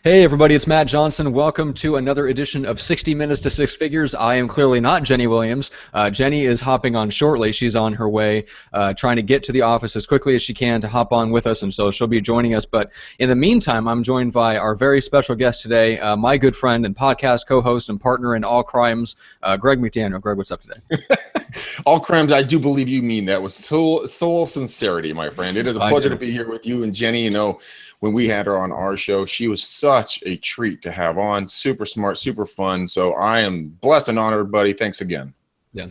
Hey everybody, it's Matt Johnson. Welcome to another edition of 60 Minutes to Six Figures. I am clearly not Jenny Williams. Jenny is hopping on shortly. She's on her way trying to get to the office as quickly as she can to hop on with us, and so she'll be joining us. But in the meantime, I'm joined by our very special guest today, my good friend and podcast co-host and partner in all crimes, Greg McDaniel. Greg, what's up today? All crimes, I do believe you mean that with soul sincerity, my friend. It is a pleasure to be here with you and Jenny. You know, when we had her on our show, she was such a treat to have on. Super smart, super fun. So I am blessed and honored, buddy. Thanks again. Yeah.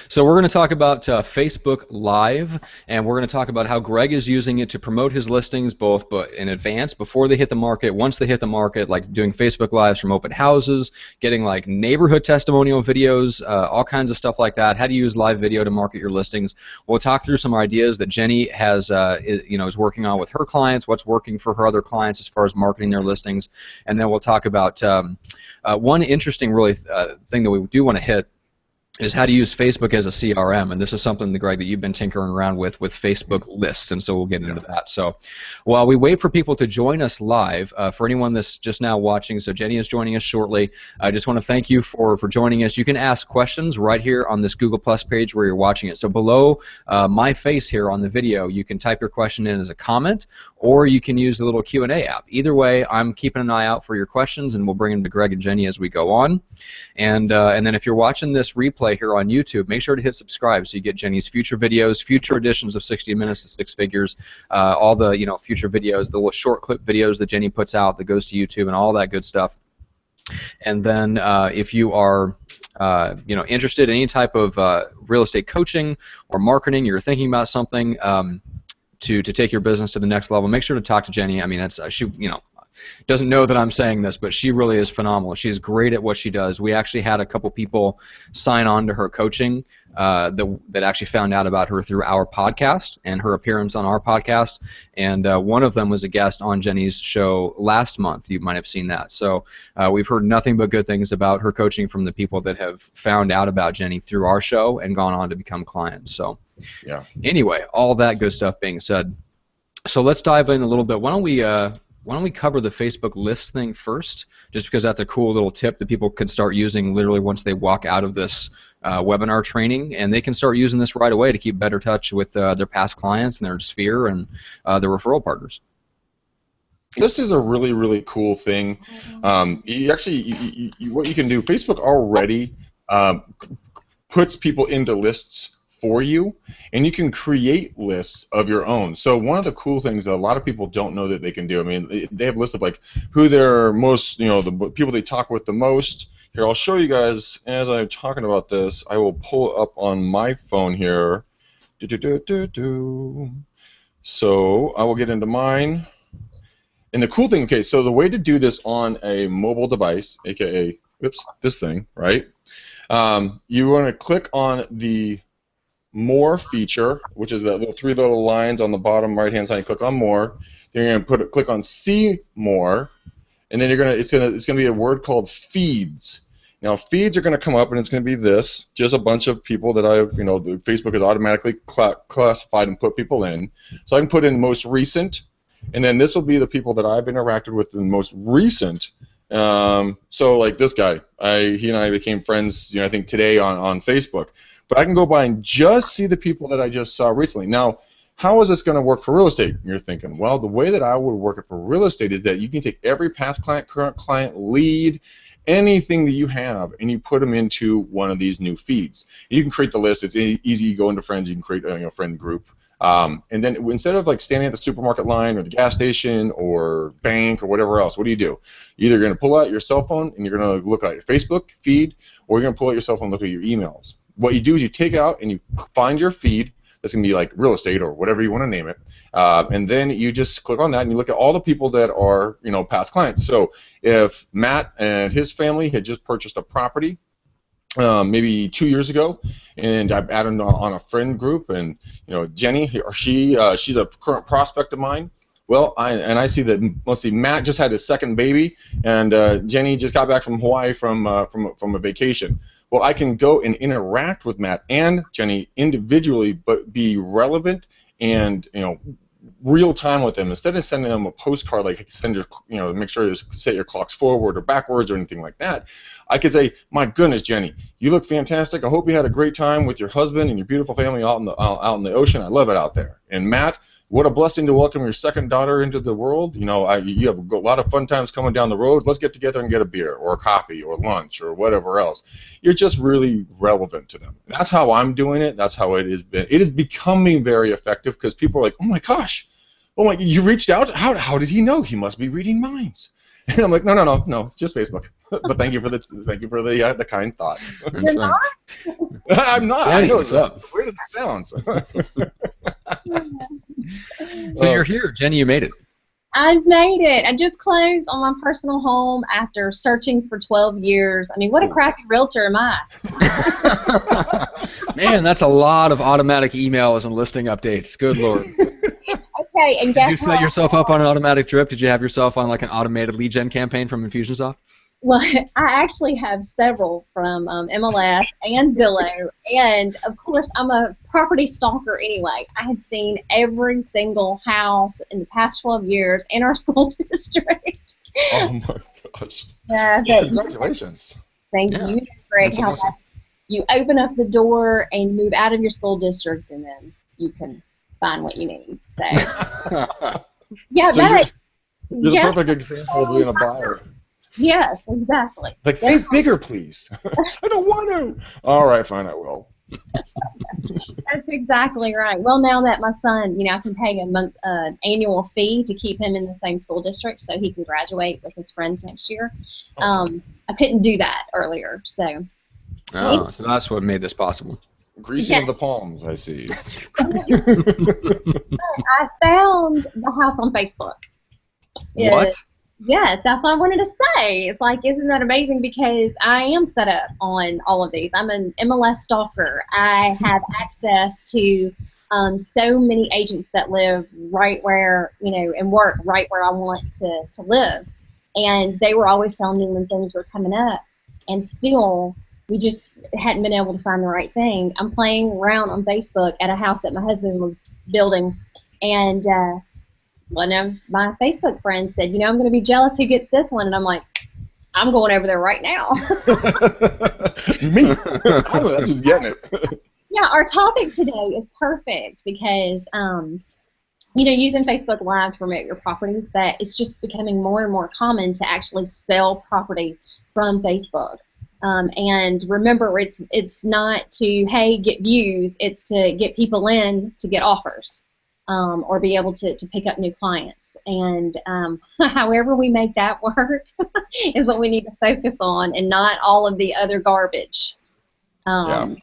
So we're going to talk about Facebook Live, and we're going to talk about how Greg is using it to promote his listings both in advance, before they hit the market, once they hit the market, like doing Facebook Lives from open houses, getting like neighborhood testimonial videos, all kinds of stuff like that, how to use live video to market your listings. We'll talk through some ideas that Jenny has, is working on with her clients, what's working for her other clients as far as marketing their listings, and then we'll talk about one interesting really thing that we do want to hit is how to use Facebook as a CRM, and this is something, Greg, that you've been tinkering around with Facebook lists, and so we'll get into that. So while we wait for people to join us live, for anyone that's just now watching, so Jenny is joining us shortly, I just want to thank you for joining us. You can ask questions right here on this Google Plus page where you're watching it. So below my face here on the video, you can type your question in as a comment, or you can use the little Q&A app. Either way, I'm keeping an eye out for your questions, and we'll bring them to Greg and Jenny as we go on. And then if you're watching this replay here on YouTube, make sure to hit subscribe so you get Jenny's future videos, future editions of 60 Minutes to Six Figures, all the future videos, the little short clip videos that Jenny puts out that goes to YouTube and all that good stuff. And then if you are interested in any type of real estate coaching or marketing, you're thinking about something to take your business to the next level, make sure to talk to Jenny. I mean, that's she doesn't know that I'm saying this, but she really is phenomenal. She's great at what she does. We actually had a couple people sign on to her coaching that actually found out about her through our podcast and her appearance on our podcast, and one of them was a guest on Jenny's show last month. You might have seen that. So we've heard nothing but good things about her coaching from the people that have found out about Jenny through our show and gone on to become clients. So yeah. Anyway, all that good stuff being said, so let's dive in a little bit. Why don't we cover the Facebook list thing first, just because that's a cool little tip that people can start using literally once they walk out of this webinar training, and they can start using this right away to keep better touch with their past clients and their sphere and their referral partners. This is a really, really cool thing. What you can do, Facebook already puts people into lists for you, and you can create lists of your own. So one of the cool things that a lot of people don't know that they can do, I mean, they have lists of like who they're most, the people they talk with the most. Here, I'll show you guys as I'm talking about this. I will pull it up on my phone here. So I will get into mine. And the cool thing, okay, so the way to do this on a mobile device, aka, this thing, right? You want to click on the More feature, which is the three little lines on the bottom right-hand side. You click on More. Then you're gonna click on See More, and then it's gonna be a word called Feeds. Now feeds are gonna come up, and it's gonna be this, just a bunch of people that Facebook has automatically classified and put people in. So I can put in most recent, and then this will be the people that I've interacted with in most recent. So like this guy, he and I became friends, I think today on Facebook. But I can go by and just see the people that I just saw recently. Now, how is this going to work for real estate? You're thinking, well, the way that I would work it for real estate is that you can take every past client, current client, lead, anything that you have, and you put them into one of these new feeds. You can create the list. It's easy. You go into friends. You can create a friend group. And then instead of like standing at the supermarket line or the gas station or bank or whatever else, what do? You're either going to pull out your cell phone and you're going to look at your Facebook feed, or you're going to pull out your cell phone and look at your emails. What you do is you take it out and you find your feed. That's going to be like real estate or whatever you want to name it. And then you just click on that and you look at all the people that are past clients. So if Matt and his family had just purchased a property maybe 2 years ago, and I've added on a friend group, and Jenny, she's a current prospect of mine. Well, I see that, let's see, Matt just had his second baby, and Jenny just got back from Hawaii from a vacation. Well, I can go and interact with Matt and Jenny individually, but be relevant and real time with them. Instead of sending them a postcard, like send your, make sure you set your clocks forward or backwards or anything like that, I could say, my goodness, Jenny, you look fantastic. I hope you had a great time with your husband and your beautiful family out in the ocean. I love it out there. And Matt, what a blessing to welcome your second daughter into the world. You have a lot of fun times coming down the road. Let's get together and get a beer or a coffee or lunch or whatever else. You're just really relevant to them. That's how I'm doing it. That's how it has been. It is becoming very effective because people are like, oh my gosh, you reached out? How did he know? He must be reading minds. And I'm like, no, it's just Facebook. But thank you for the kind thought. That's right. I'm not. Jenny, I know. what's up? Where does it sound? So you're here, Jenny. You made it. I've made it. I just closed on my personal home after searching for 12 years. I mean, what a crappy realtor am I? Man, that's a lot of automatic emails and listing updates. Good Lord. Okay, and Did you set yourself up on an automatic drip? Did you have yourself on like an automated lead gen campaign from Infusionsoft? Well, I actually have several from MLS and Zillow, and of course, I'm a property stalker anyway. I have seen every single house in the past 12 years in our school district. Oh my gosh! Yeah, congratulations! Thank you, Greg. How awesome. You open up the door and move out of your school district, and then you can find what you need. So, yeah, so you're the perfect example of being a buyer. Yes, exactly. Like, think bigger, please. I don't want to. All right, fine, I will. That's exactly right. Well, now that my son, I can pay an annual fee to keep him in the same school district so he can graduate with his friends next year. I couldn't do that earlier, so. Oh, so that's what made this possible. Greasing of the palms, I see. I found the house on Facebook. What? Yes, that's what I wanted to say. It's like, isn't that amazing? Because I am set up on all of these. I'm an MLS stalker. I have access to so many agents that live right where, and work right where I want to live. And they were always telling me when things were coming up. And still, we just hadn't been able to find the right thing. I'm playing around on Facebook at a house that my husband was building. And one of my Facebook friends said, I'm going to be jealous who gets this one. And I'm like, I'm going over there right now. Me? That's who's getting it. Yeah, our topic today is perfect because, using Facebook Live to promote your properties, but it's just becoming more and more common to actually sell property from Facebook. And remember, it's not to, hey, get views. It's to get people in to get offers. Or be able to pick up new clients. And however we make that work is what we need to focus on and not all of the other garbage. I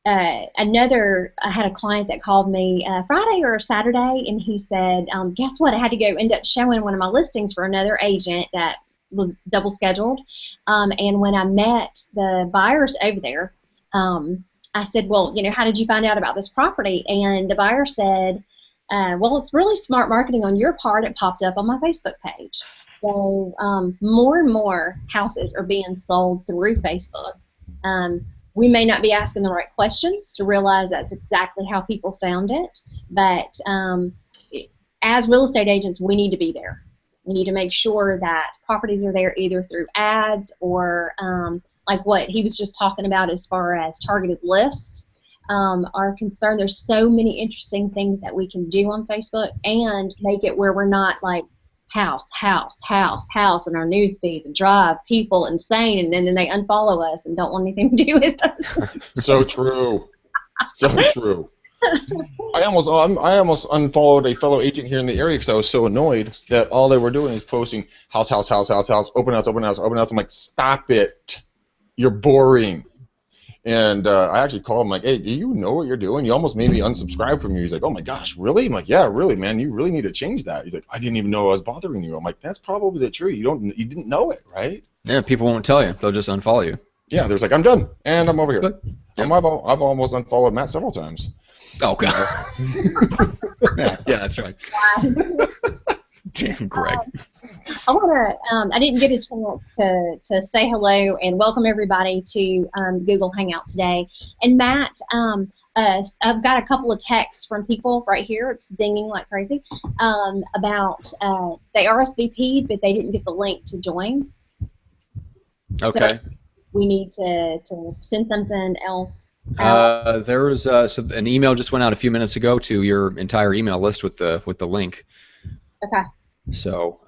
had a client that called me Friday or Saturday, and he said, guess what, I had to end up showing one of my listings for another agent that was double scheduled. And when I met the buyers over there, I said, well, how did you find out about this property? And the buyer said, well, it's really smart marketing on your part. It popped up on my Facebook page. So more and more houses are being sold through Facebook. We may not be asking the right questions to realize that's exactly how people found it, but as real estate agents, we need to be there. We need to make sure that properties are there either through ads or like what he was just talking about as far as targeted lists. Are concerned. There's so many interesting things that we can do on Facebook and make it where we're not like house in our news feeds and drive people insane, and then they unfollow us and don't want anything to do with us. So true. So true. I almost unfollowed a fellow agent here in the area because I was so annoyed that all they were doing is posting house, open house. I'm like, stop it. You're boring. And I actually called him like, hey, do you know what you're doing? You almost made me unsubscribe from you. He's like, oh my gosh, really? I'm like, yeah, really, man. You really need to change that. He's like, I didn't even know I was bothering you. I'm like, that's probably the truth. You didn't know it, right? Yeah, people won't tell you. They'll just unfollow you. Yeah, there's like, I'm done, and I'm over here. Good. I've almost unfollowed Matt several times. Oh god. yeah, that's right. Damn, Greg. I want to. I didn't get a chance to say hello and welcome everybody to Google Hangout today. And Matt, I've got a couple of texts from people right here. It's dinging like crazy about they RSVP'd, but they didn't get the link to join. Okay. So we need to send something else. There was so an email just went out a few minutes ago to your entire email list with the link. Okay. So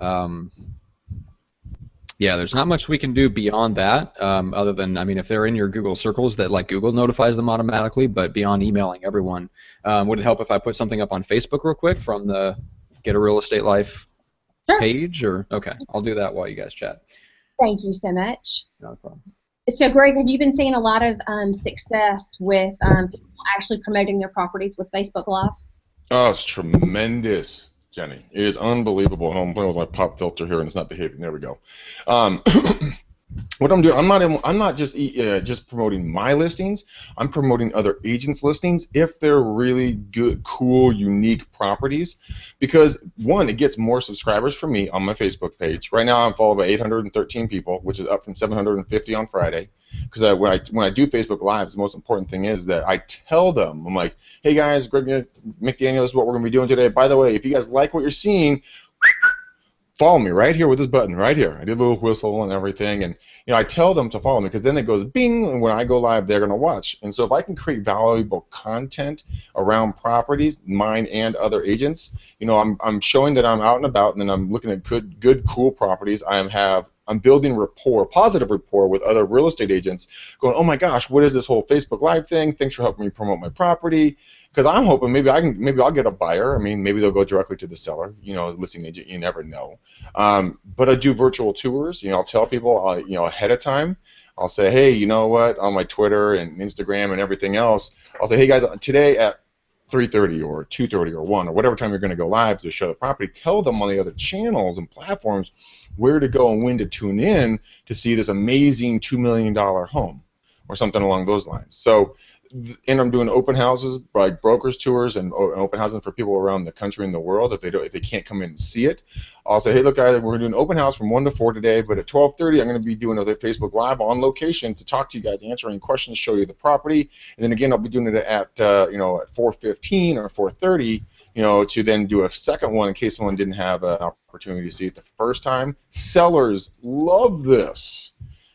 yeah, there's not much we can do beyond that, other than, I mean, if they're in your Google circles, that like Google notifies them automatically. But beyond emailing everyone, would it help if I put something up on Facebook real quick from the Get a Real Estate Life page? Or okay, I'll do that while you guys chat. Thank you so much. No problem. So, Greg, have you been seeing a lot of success with people actually promoting their properties with Facebook Live? Oh, it's tremendous, Jenny. It is unbelievable. I'm playing with my pop filter here, and it's not behaving. There we go. What I'm doing, I'm not just promoting my listings. I'm promoting other agents' listings if they're really good, cool, unique properties. Because one, it gets more subscribers for me on my Facebook page. Right now, I'm followed by 813 people, which is up from 750 on Friday. Because when I do Facebook Lives, the most important thing is that I tell them, I'm like, hey guys, Greg McDaniel, this is what we're going to be doing today. By the way, if you guys like what you're seeing, follow me right here with this button right here. I did a little whistle and everything, and I tell them to follow me because then it goes bing, and when I go live, they're going to watch. And so if I can create valuable content around properties, mine and other agents, I'm showing that I'm out and about, and then I'm looking at good, cool properties. I'm building rapport, positive rapport with other real estate agents, going, oh my gosh, what is this whole Facebook Live thing? Thanks for helping me promote my property. Because I'm hoping maybe I'll get a buyer. I mean, maybe they'll go directly to the seller, listing agent. You never know. But I do virtual tours. I'll tell people, ahead of time. I'll say, hey, you know what? On my Twitter and Instagram and everything else, I'll say, hey guys, today at 3:30 or 2:30 or 1 or whatever time you're going to go live to show the property, tell them on the other channels and platforms where to go and when to tune in to see this amazing $2 million home or something along those lines. So. And I'm doing open houses, like brokers tours, and open houses for people around the country and the world. If they can't come in and see it, I'll say, hey, look, guys, we're doing an open house from 1 to 4 today, but at 12:30, I'm going to be doing a Facebook Live on location to talk to you guys, answer any questions, show you the property, and then again, I'll be doing it at at 4:15 or 4:30, to then do a second one in case someone didn't have an opportunity to see it the first time. Sellers love this.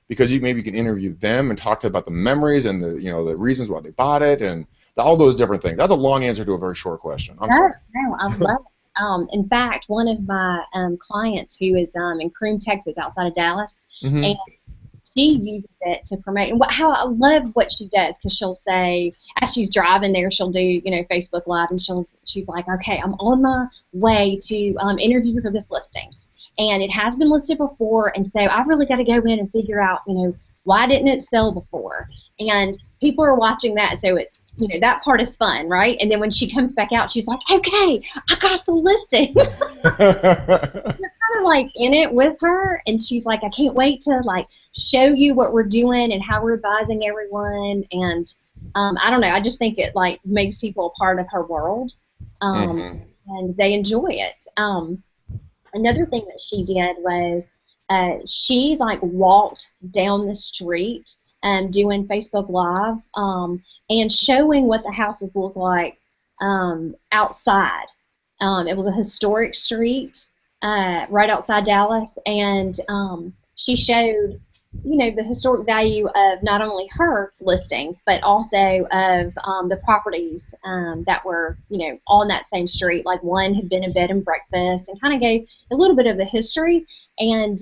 Because you maybe can interview them and talk to them about the memories and the reasons why they bought it and all those different things. That's a long answer to a very short question. I'm sorry. No, I love it. In fact, one of my clients who is in Croom, Texas, outside of Dallas, and she uses it to promote. And how I love what she does, because she'll say, as she's driving there, she'll do Facebook Live, and she's like, okay, I'm on my way to interview for this listing. And it has been listed before, and so I've really got to go in and figure out, why didn't it sell before? And people are watching that, so it's, that part is fun, right? And then when she comes back out, she's like, okay, I got the listing. You're kind of like in it with her, and she's like, I can't wait to show you what we're doing and how we're advising everyone. And I don't know, I just think it makes people a part of her world, and they enjoy it. Another thing that she did was she walked down the street doing Facebook Live and showing what the houses look like outside. It was a historic street right outside Dallas, and she showed the historic value of not only her listing, but also of the properties that were, on that same street. Like one had been a bed and breakfast, and kind of gave a little bit of the history. And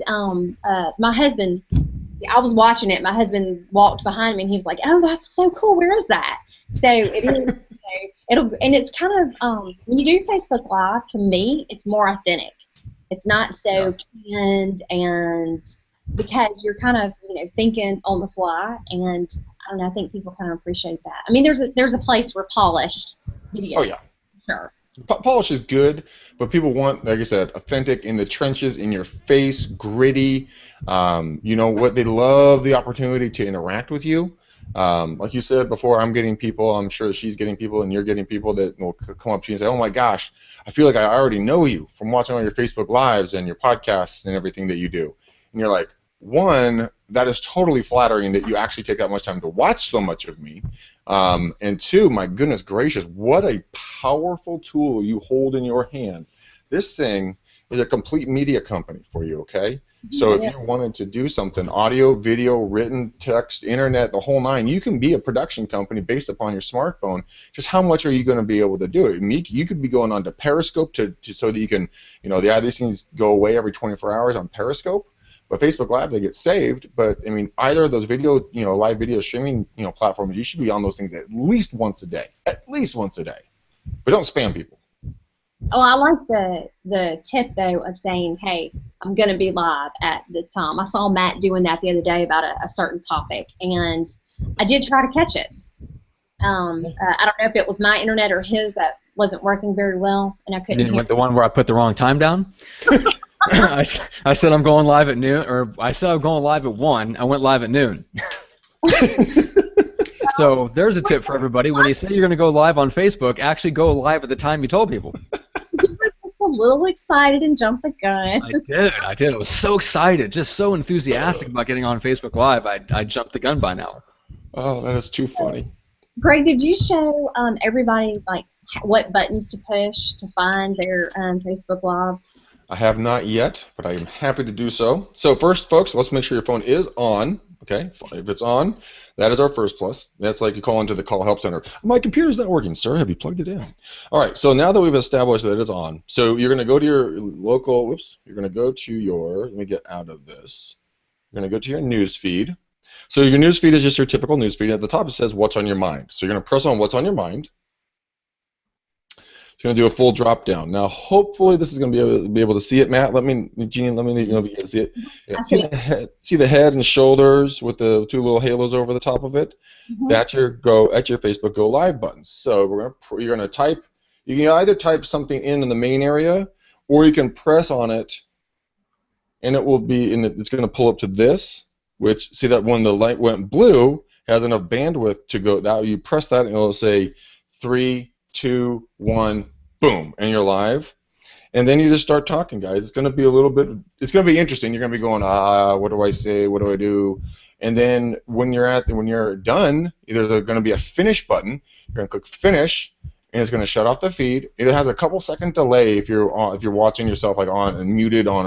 my husband, I was watching it. My husband walked behind me, and he was like, "Oh, that's so cool. Where is that?" So it is. And it's kind of when you do Facebook Live, to me, it's more authentic. It's not so canned and. Because you're kind of, thinking on the fly, and I don't know, I think people kind of appreciate that. I mean, there's a place for polished video. Oh yeah, sure. Polish is good, but people want, like I said, authentic, in the trenches, in your face, gritty. What they love the opportunity to interact with you. Like you said before, I'm getting people, I'm sure she's getting people, and you're getting people that will come up to you and say, oh my gosh, I feel like I already know you from watching all your Facebook Lives and your podcasts and everything that you do. And you're like, one, that is totally flattering that you actually take that much time to watch so much of me. And two, my goodness gracious, what a powerful tool you hold in your hand. This thing is a complete media company for you, okay? So if you wanted to do something, audio, video, written, text, internet, the whole nine, you can be a production company based upon your smartphone. Just how much are you going to be able to do it? You could be going on to Periscope so that you can, these things go away every 24 hours on Periscope. But Facebook Live, they get saved. But I mean, either of those video, live video streaming, platforms, you should be on those things at least once a day. At least once a day. But don't spam people. Oh, I like the tip though of saying, "Hey, I'm going to be live at this time." I saw Matt doing that the other day about a certain topic, and I did try to catch it. I don't know if it was my internet or his that wasn't working very well, and I couldn't hear. The one where I put the wrong time down. I said I'm going live at noon, or I said I'm going live at 1. I went live at noon. So there's a tip for everybody. When you say you're going to go live on Facebook, actually go live at the time you told people. You were just a little excited and jumped the gun. I did. I was so excited, just so enthusiastic about getting on Facebook Live. I jumped the gun by now. Oh, that is too funny. Greg, did you show everybody like what buttons to push to find their Facebook Live? I have not yet, but I am happy to do so. So first, folks, let's make sure your phone is on. Okay, if it's on, that is our first plus. That's like you call into the call help center. My computer's not working, sir. Have you plugged it in? All right, so now that we've established that it's on, so you're going to go to your local, you're going to go to your, let me get out of this. You're going to go to your news feed. So your news feed is just your typical news feed. At the top it says what's on your mind. So you're going to press on what's on your mind. It's going to do a full drop down. Now, hopefully, this is going to be able to see it, Matt. Jeannie, let me know if you can see it. Yeah, see the head and shoulders with the two little halos over the top of it. Mm-hmm. That's your Facebook Go Live button. So you're going to type. You can either type something in the main area, or you can press on it, and it will be it's going to pull up to this. Which see that when the light went blue, has enough bandwidth to go. That you press that, and it'll say 3, 2, 1, boom, and you're live. And then you just start talking, guys. It's going to be it's going to be interesting. You're going to be going, what do I say? What do I do? And then when you're done, there's going to be a finish button. You're going to click finish, and it's going to shut off the feed. It has a couple second delay if you're watching yourself like on and muted on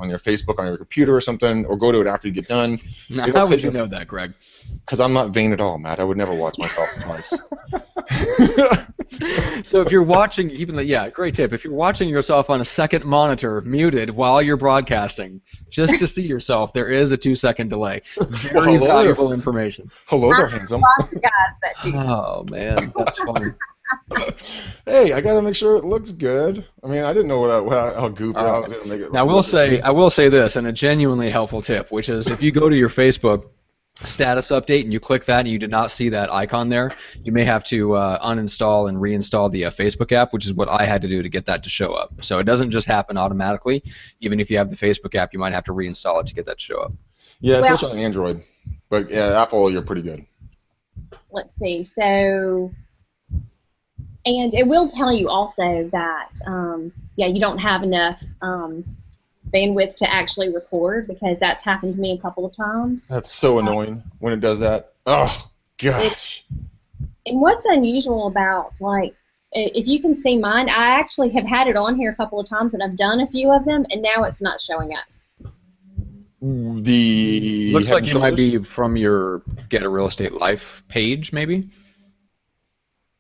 your Facebook on your computer or something, or go to it after you get done. Now, how would you know that, Greg? Because I'm not vain at all, Matt. I would never watch myself twice. So if you're watching, great tip. If you're watching yourself on a second monitor, muted while you're broadcasting, just to see yourself, there is a 2-second delay. Very valuable information. Hello there, handsome. Lots of guys that do. Oh man, that's funny. Hey, I gotta make sure it looks good. I mean, I didn't know how goofy I was gonna make it. Now, I will say this, and a genuinely helpful tip, which is if you go to your Facebook status update and you click that and you did not see that icon there, you may have to uninstall and reinstall the Facebook app, which is what I had to do to get that to show up. So it doesn't just happen automatically. Even if you have the Facebook app, you might have to reinstall it to get that to show up. Yeah, especially on Android. But yeah, Apple, you're pretty good. Let's see. So, and it will tell you also that you don't have enough bandwidth to actually record, because that's happened to me a couple of times. That's so annoying when it does that. Oh gosh. And what's unusual about, like, if you can see mine, I actually have had it on here a couple of times and I've done a few of them, and now it's not showing up. Looks like it might be from your Get a Real Estate Life page, maybe.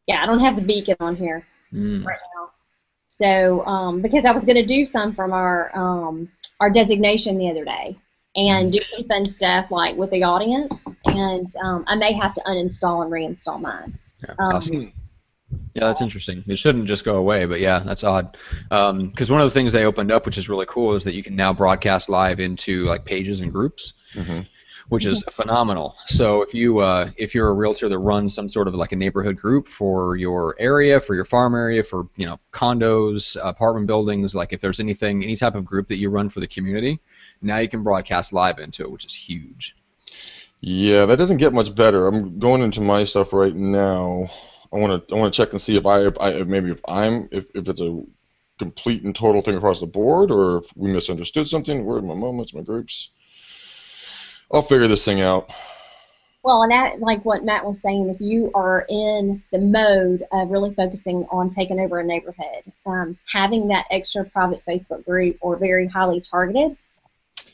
Yeah, I don't have the beacon on here right now. So, because I was going to do some from our designation the other day and do some fun stuff like with the audience, and I may have to uninstall and reinstall mine. Yeah, awesome. Yeah, that's interesting. It shouldn't just go away, but yeah, that's odd. Because one of the things they opened up, which is really cool, is that you can now broadcast live into like pages and groups. Mm-hmm. Which is phenomenal. So if you're a realtor that runs some sort of like a neighborhood group for your area, for your farm area, for condos, apartment buildings, like if there's any type of group that you run for the community, now you can broadcast live into it, which is huge. Yeah, that doesn't get much better. I'm going into my stuff right now. I want to check and see if it's a complete and total thing across the board, or if we misunderstood something. Where are my moments, my groups? I'll figure this thing out. Well, and that, like what Matt was saying, if you are in the mode of really focusing on taking over a neighborhood, having that extra private Facebook group or very highly targeted.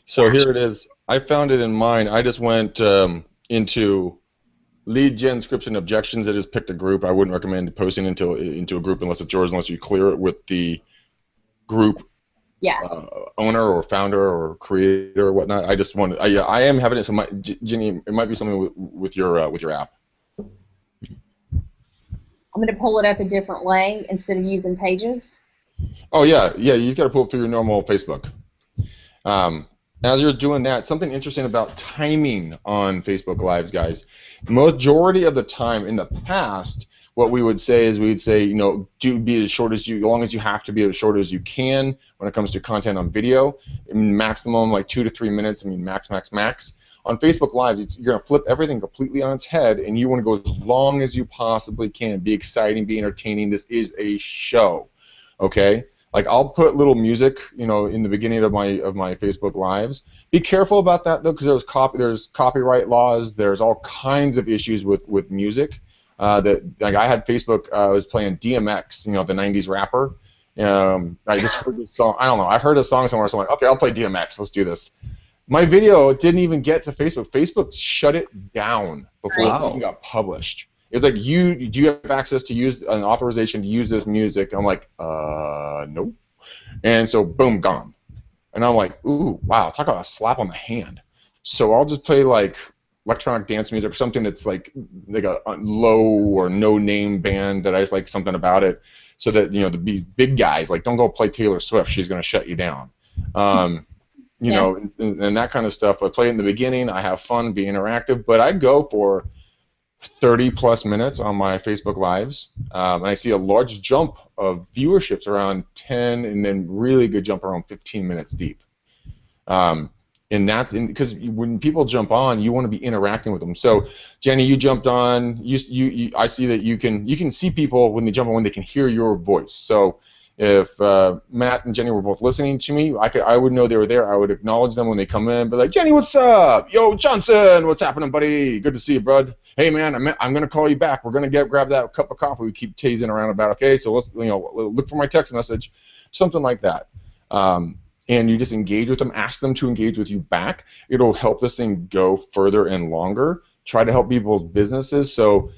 So here it is. I found it in mine. I just went into lead gen scripts and objections. I just picked a group. I wouldn't recommend posting into a group unless it's yours, unless you clear it with the group owner or founder or creator or whatnot. I just wanted. I am having it. So Genny, it might be something with your app. I'm going to pull it up a different way instead of using pages. Oh yeah. You've got to pull it through your normal Facebook. As you're doing that, something interesting about timing on Facebook Lives, guys. Majority of the time in the past, what we would say is do be as short as as long as you have to be as short as you can when it comes to content on video. Maximum like 2 to 3 minutes. I mean, max. On Facebook Lives, you're gonna flip everything completely on its head, and you want to go as long as you possibly can. Be exciting, be entertaining. This is a show, okay? Like I'll put little music, in the beginning of my Facebook Lives. Be careful about that though, because there's copyright laws. There's all kinds of issues with music. That like I had Facebook. I was playing DMX, the '90s rapper. I just heard this song. I don't know. I heard a song somewhere. So I'm like, okay, I'll play DMX. Let's do this. My video didn't even get to Facebook. Facebook shut it down before it even got published. It was like, do you have access to use an authorization to use this music? I'm like, nope. And so, boom, gone. And I'm like, ooh, wow, talk about a slap on the hand. So I'll just play like electronic dance music or something that's like a low or no name band that I just like something about it, so that the big guys like don't go play Taylor Swift. She's gonna shut you down. And that kind of stuff. I play it in the beginning. I have fun, be interactive, but I go for 30+ minutes on my Facebook Lives, and I see a large jump of viewerships around 10, and then really good jump around 15 minutes deep. And that's because when people jump on, you want to be interacting with them. So, Genny, you jumped on. I see that you can see people when they jump on, when they can hear your voice. So, if Matt and Genny were both listening to me, I would know they were there. I would acknowledge them when they come in, be like, Genny, what's up? Yo, Johnson, what's happening, buddy? Good to see you, bud. Hey, man, I'm gonna call you back. We're gonna grab that cup of coffee we keep teasing around about. Okay, so let's look for my text message, something like that. And you just engage with them, ask them to engage with you back. It'll help this thing go further and longer. Try to help people's businesses. So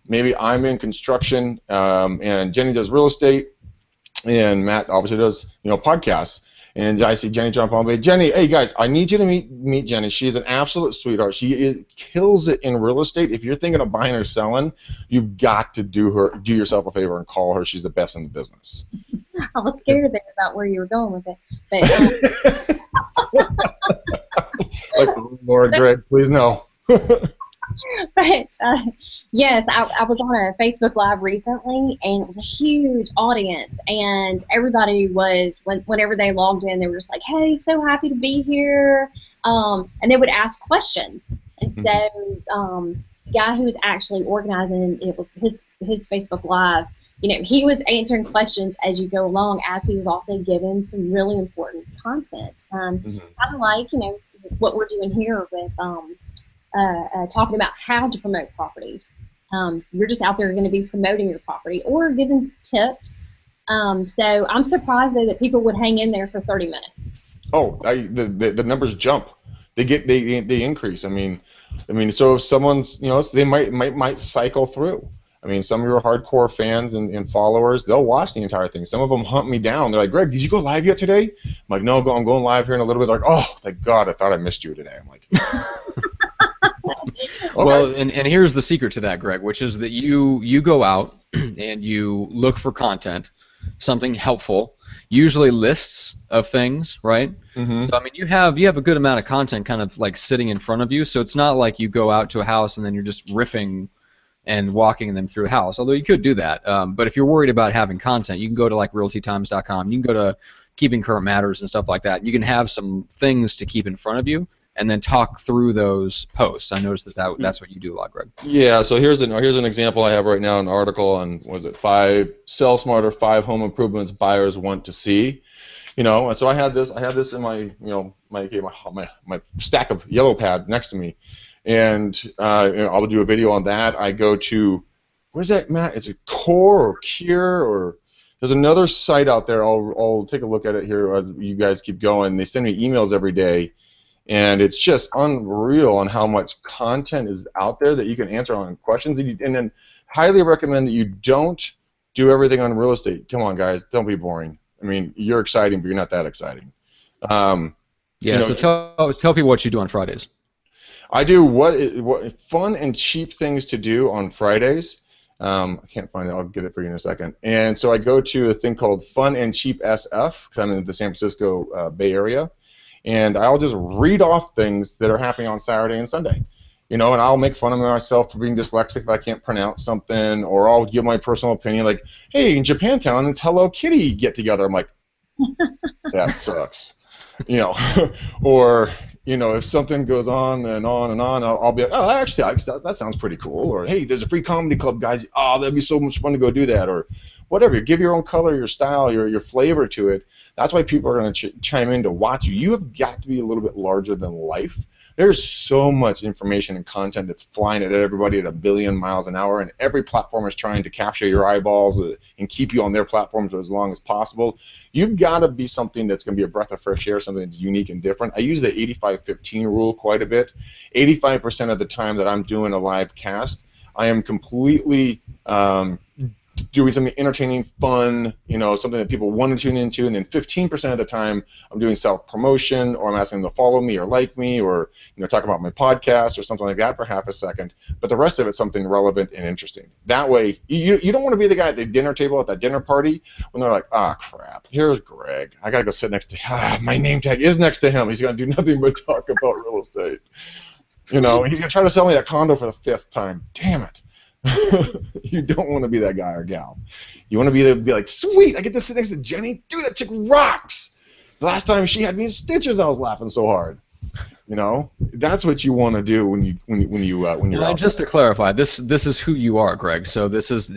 maybe I'm in construction, and Genny does real estate. And Matt obviously does, podcasts. And I see Genny jump on. Genny, hey guys, I need you to meet Genny. She's an absolute sweetheart. She kills it in real estate. If you're thinking of buying or selling, you've got to do yourself a favor and call her. She's the best in the business. I was scared there about where you were going with it, but like, Lord, Greg, please no. But yes, I was on a Facebook Live recently, and it was a huge audience, and everybody was, whenever they logged in, they were just like, hey, so happy to be here, and they would ask questions. And so the guy who was actually organizing, it was his Facebook Live, he was answering questions as you go along, as he was also giving some really important content, kind of like, what we're doing here with talking about how to promote properties. You're just out there going to be promoting your property or giving tips. So I'm surprised though that people would hang in there for 30 minutes. Oh, the numbers jump. They increase. I mean, so if someone's, they might cycle through. I mean, some of your hardcore fans and followers, they'll watch the entire thing. Some of them hunt me down. They're like, Greg, did you go live yet today? I'm like, no, I'm going live here in a little bit. They're like, oh, thank God, I thought I missed you today. I'm like, okay. Well, and here's the secret to that, Greg, which is that you go out and you look for content, something helpful, usually lists of things, right? So I mean, you have a good amount of content kind of like sitting in front of you. So it's not like you go out to a house and then you're just riffing and walking them through a house, although you could do that. But if you're worried about having content, you can go to like realtytimes.com. You can go to Keeping Current Matters and stuff like that. You can have some things to keep in front of you and then talk through those posts. I noticed that's what you do a lot, Greg. Yeah, so here's an example I have right now, an article on, was it 5 home improvements buyers want to see. And so I had this in my my stack of yellow pads next to me, and I'll do a video on that. I go to, what is that, Matt? It's a Core or Cure, or there's another site out there. I'll take a look at it here as you guys keep going. They send me emails every day, and it's just unreal on how much content is out there that you can answer on questions. And then highly recommend that you don't do everything on real estate. Come on, guys, don't be boring. I mean, you're exciting, but you're not that exciting. So tell people what you do on Fridays. I do what fun and cheap things to do on Fridays. I can't find it. I'll get it for you in a second. And so I go to a thing called Fun and Cheap SF, because I'm in the San Francisco Bay Area, and I'll just read off things that are happening on Saturday and Sunday. And I'll make fun of myself for being dyslexic if I can't pronounce something, or I'll give my personal opinion, like, hey, in Japantown, it's Hello Kitty get-together. I'm like, that sucks. Or, if something goes on and on and on, I'll be like, oh, actually, that sounds pretty cool. Or, hey, there's a free comedy club, guys. Oh, that'd be so much fun to go do that. Or whatever. Give your own color, your style, your flavor to it. That's why people are going to chime in to watch you. You have got to be a little bit larger than life. There's so much information and content that's flying at everybody at 1 billion miles an hour, and every platform is trying to capture your eyeballs and keep you on their platforms for as long as possible. You've got to be something that's going to be a breath of fresh air, something that's unique and different. I use the 85-15 rule quite a bit. 85% of the time that I'm doing a live cast, I am completely doing something entertaining, fun, something that people want to tune into, and then 15% of the time I'm doing self-promotion, or I'm asking them to follow me or like me, or talk about my podcast or something like that for half a second. But the rest of it's something relevant and interesting. That way, you don't want to be the guy at the dinner table at that dinner party when they're like, ah, crap, here's Greg. I got to go sit next to him. My name tag is next to him. He's going to do nothing but talk about real estate. He's going to try to sell me that condo for the 5th time. Damn it. You don't want to be that guy or gal. You want to be like, sweet, I get to sit next to Genny. Dude, that chick rocks. The last time she had me in stitches, I was laughing so hard. That's what you want to do when you're out. Just to clarify, this is who you are, Greg. So this is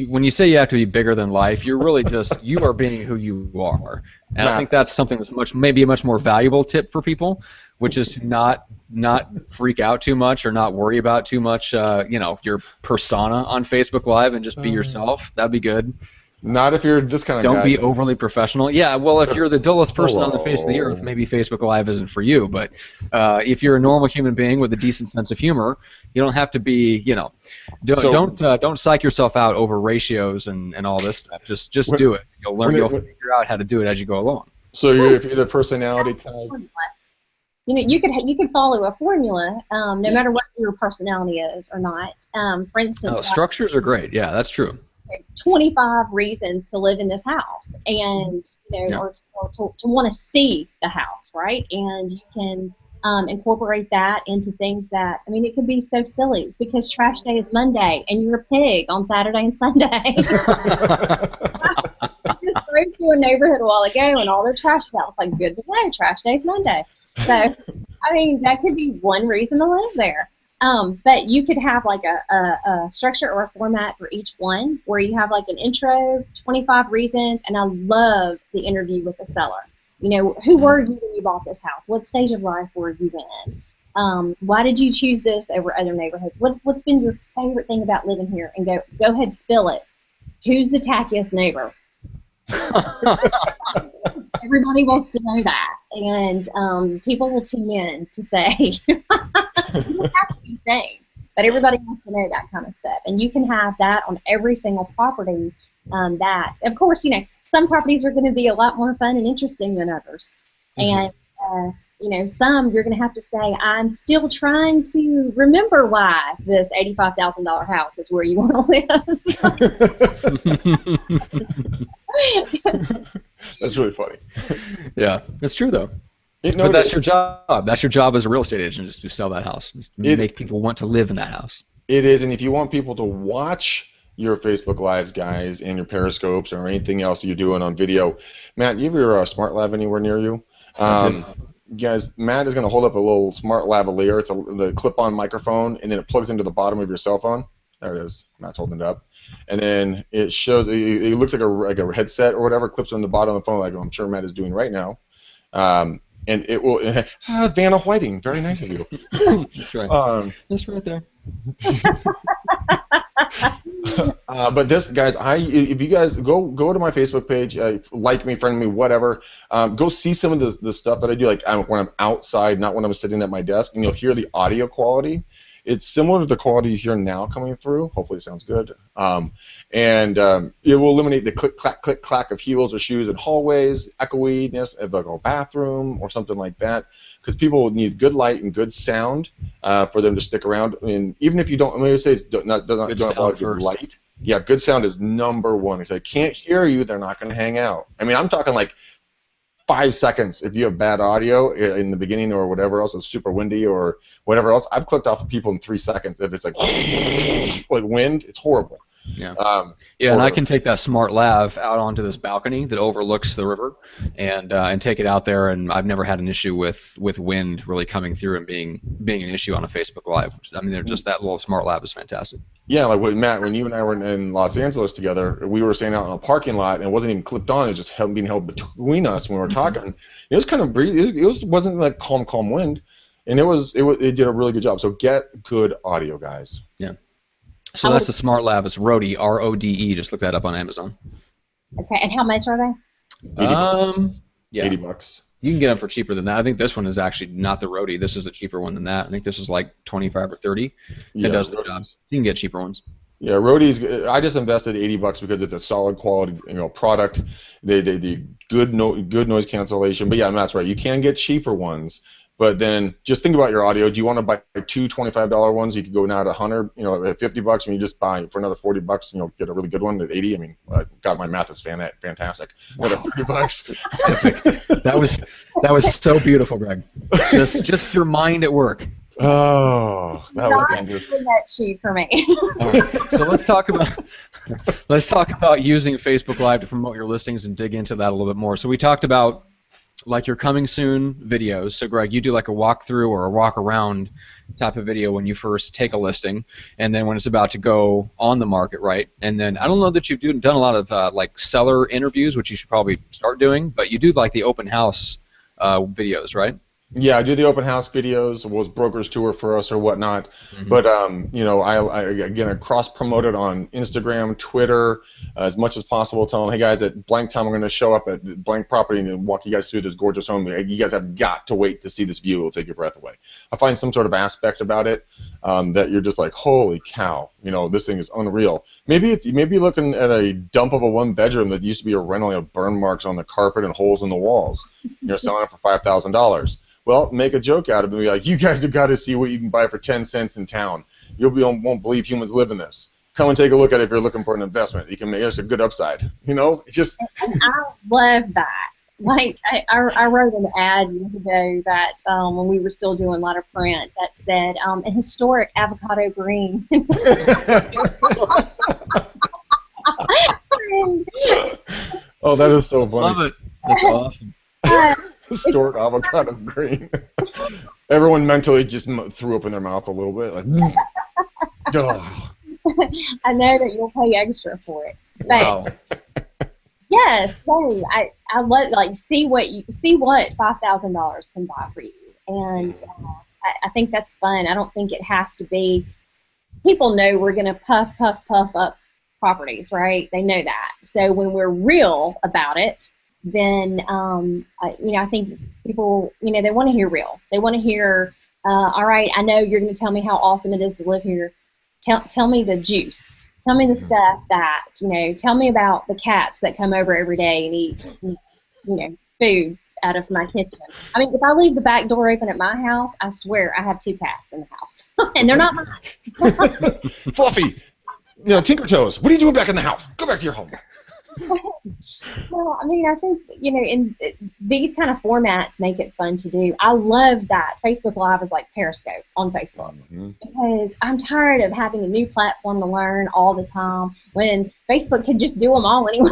when you say you have to be bigger than life, you're really just you are being who you are. And I think that's something that's maybe a much more valuable tip for people, which is to not freak out too much or not worry about too much, your persona on Facebook Live, and just be yourself. That'd be good. Not if you're this kind of guy. Don't be overly professional. Yeah, well, if you're the dullest person on the face of the earth, maybe Facebook Live isn't for you. But if you're a normal human being with a decent sense of humor, you don't have to be, don't psych yourself out over ratios and all this stuff. Just do it. You'll figure out how to do it as you go along. So if you're the personality type. You could follow a formula, no matter what your personality is or not. For instance, structures are great. Yeah, that's true. 25 reasons to live in this house, and or to want to see the house, right? And you can incorporate that into things that, it could be so silly. It's because trash day is Monday, and you're a pig on Saturday and Sunday. I just drove through a neighborhood a while ago, and all their trash sales, like, good to know, trash day is Monday. So, that could be one reason to live there. But you could have like a structure or a format for each one, where you have like an intro, 25 reasons, and I love the interview with the seller. Who were you when you bought this house? What stage of life were you in? Why did you choose this over other neighborhoods? What's been your favorite thing about living here? And go ahead, spill it. Who's the tackiest neighbor? Everybody wants to know that, and people will tune in to say, you don't have to be sane, but everybody wants to know that kind of stuff. And you can have that on every single property. That, of course, some properties are going to be a lot more fun and interesting than others, and some you're going to have to say, I'm still trying to remember why this $85,000 house is where you want to live. That's really funny. Yeah, it's true though. But that's your job. That's your job as a real estate agent, is to sell that house, just to make people want to live in that house. It is, and if you want people to watch your Facebook Lives, guys, and your Periscopes or anything else you're doing on video, Matt, you have your Smart Lab anywhere near you? guys, Matt is going to hold up a little smart lavalier. It's the clip-on microphone, and then it plugs into the bottom of your cell phone. There it is. Matt's holding it up, and then it shows. It looks like a headset or whatever. Clips on the bottom of the phone, like I'm sure Matt is doing right now. And it will. Vanna Whiting, very nice of you. That's right. That's right there. But this, guys, if you guys go to my Facebook page, like me, friend me, whatever, go see some of the stuff that I do, like when I'm outside, not when I'm sitting at my desk, and you'll hear the audio quality. It's similar to the quality you hear now coming through. Hopefully it sounds good. And it will eliminate the click, clack of heels or shoes in hallways, echoiness of like a bathroom or something like that. Because people need good light and good sound for them to stick around. And even if you don't, I'm going to say it's don't have a lot of good light. Yeah, good sound is number one. If they can't hear you, they're not going to hang out. I mean, I'm talking like 5 seconds if you have bad audio in the beginning or whatever else, it's super windy or whatever else. I've clicked off of people in 3 seconds. If it's like wind, it's horrible. Yeah. And I can take that smart lav out onto this balcony that overlooks the river, and take it out there. And I've never had an issue with wind really coming through and being an issue on a Facebook Live. I mean, they're just that little smart lav is fantastic. Yeah, like Matt, when you and I were in Los Angeles together, we were staying out in a parking lot, and it wasn't even clipped on. It was just being held between us when we were talking. It was kind of breezy. It wasn't like calm wind, and it did a really good job. So get good audio, guys. Yeah. So that's the smart lav. It's Rode, R-O-D-E. Just look that up on Amazon. Okay, and how much are they? $80. Yeah. $80. You can get them for cheaper than that. I think this one is actually not the Rode. This is a cheaper one than that. I think this is like 25 or 30. Yeah, it does the job. You can get cheaper ones. Yeah, Rode's. I just invested $80 because it's a solid quality, product. They good noise cancellation. But yeah, that's right. You can get cheaper ones. But then just think about your audio. Do you want to buy two $25 ones? You could go now to $100, at $50, and you just buy for another $40, and get a really good one at $80. I mean, God, my math is fantastic. What at $30? Epic. That was so beautiful, Greg. Just your mind at work. Oh, that was dangerous. Not that cheap for me. All right. So let's talk about using Facebook Live to promote your listings and dig into that a little bit more. So we talked about like your coming soon videos. So Greg, you do like a walkthrough or a walk around type of video when you first take a listing, and then when it's about to go on the market, right? And then I don't know that you've done a lot of like seller interviews, which you should probably start doing, but you do like the open house videos, right? Yeah, I do the open house videos. Was brokers tour for us or whatnot. Mm-hmm. But I cross promote it on Instagram, Twitter, as much as possible. Tell them, hey guys, at blank time I'm going to show up at blank property and walk you guys through this gorgeous home. You guys have got to wait to see this view. It'll take your breath away. I find some sort of aspect about it that you're just like, holy cow, this thing is unreal. Maybe looking at a dump of a one bedroom that used to be a rental, burn marks on the carpet and holes in the walls. You're selling it for $5,000. Well, make a joke out of it and be like, you guys have got to see what you can buy for 10 cents in town. Won't believe humans live in this. Come and take a look at it if you're looking for an investment. You can make it's a good upside. It's just. And I love that. Like I wrote an ad years ago that when we were still doing a lot of print that said a historic avocado green. Oh, that is so funny. Love it. That's awesome. Historic avocado green. Everyone mentally just threw up in their mouth a little bit, like. I know that you'll pay extra for it. Wow. Yes, I love see what $5,000 can buy for you, and I think that's fun. I don't think it has to be. People know we're going to puff up properties, right? They know that. So when we're real about it, then I think people, they want to hear real. They want to hear, all right, I know you're going to tell me how awesome it is to live here. Tell me the juice. Tell me the stuff that, tell me about the cats that come over every day and eat, food out of my kitchen. I mean, if I leave the back door open at my house, I swear I have 2 cats in the house, and they're not mine. Fluffy, Tinker Toes, what are you doing back in the house? Go back to your home. Well, I mean, I think, in these kind of formats make it fun to do. I love that Facebook Live is like Periscope on Facebook, because I'm tired of having a new platform to learn all the time when Facebook can just do them all anyway.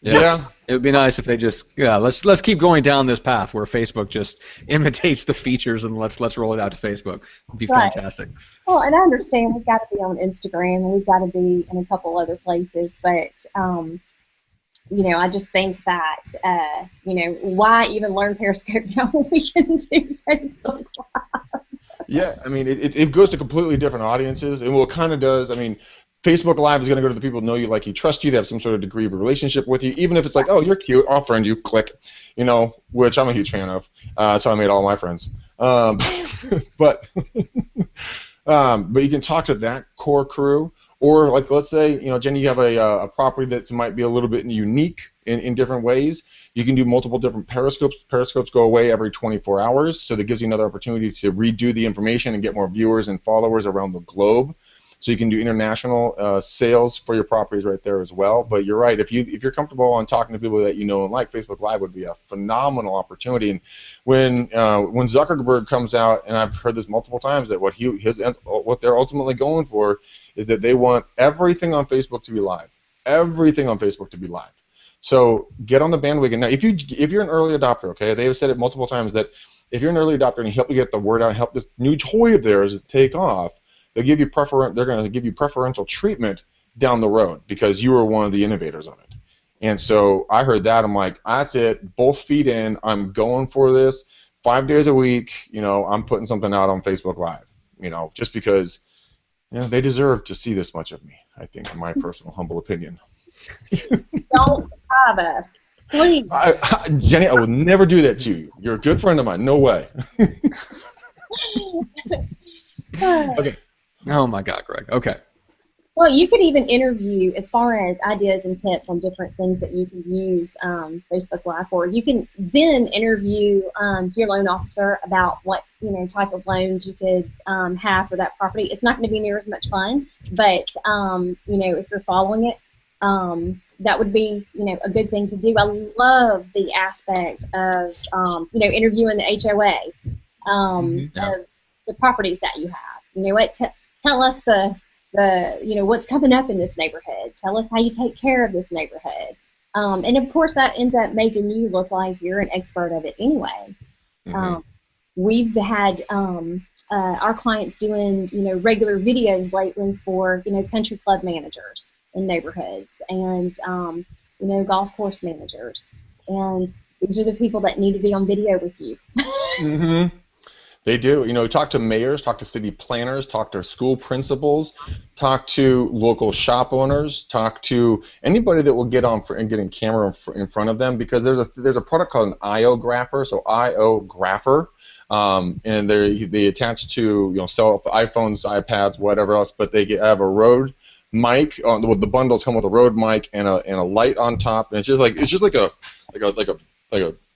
Yeah. It would be nice if they just let's keep going down this path where Facebook just imitates the features and let's roll it out to Facebook. It'd be Right. fantastic. Well, and I understand we've got to be on Instagram and we've got to be in a couple other places, but I just think that why even learn Periscope now when we can do Facebook Live? Yeah, I mean, it goes to completely different audiences, and what it kind of does, I mean, Facebook Live is going to go to the people who know you, like you, trust you, they have some sort of degree of a relationship with you, even if it's like, oh, you're cute, I'll friend you, click, which I'm a huge fan of. That's how I made all my friends. But you can talk to that core crew, or like, let's say, Jenny, you have a property that might be a little bit unique in different ways. You can do multiple different periscopes. Periscopes go away every 24 hours, so that gives you another opportunity to redo the information and get more viewers and followers around the globe. So you can do international sales for your properties right there as well. But you're right, if you're comfortable on talking to people that you know and like, Facebook Live would be a phenomenal opportunity. And when Zuckerberg comes out, and I've heard this multiple times, that what they're ultimately going for is that they want everything on Facebook to be live. Everything on Facebook to be live. So get on the bandwagon. Now, if you're an early adopter, okay, they have said it multiple times that if you're an early adopter and you help you get the word out and help this new toy of theirs take off, they're going to give you preferential treatment down the road because you were one of the innovators of it. And so I heard that, I'm like, that's it, both feet in, I'm going for this, 5 days a week, I'm putting something out on Facebook Live, just because they deserve to see this much of me, I think, in my personal humble opinion. Don't have us, please. Jenny, I will never do that to you. You're a good friend of mine. No way. Okay. Oh my God, Greg. Okay. Well, you could even interview, as far as ideas and tips on different things that you can use Facebook Live for. You can then interview your loan officer about what type of loans you could have for that property. It's not going to be near as much fun, but if you're following it, that would be a good thing to do. I love the aspect of interviewing the HOA of the properties that you have. Tell us what's coming up in this neighborhood. Tell us how you take care of this neighborhood. And of course that ends up making you look like you're an expert of it anyway. We've had our clients doing regular videos lately for country club managers in neighborhoods and golf course managers, and these are the people that need to be on video with you. They do. Talk to mayors, talk to city planners, talk to school principals, talk to local shop owners, talk to anybody that will get on and get a camera in front of them, because there's a product called an iOgrapher, so iOgrapher, and they attach to cell iPhones, iPads, whatever else, but they have a Rode mic. The bundles come with a Rode mic and a light on top, and it's just like a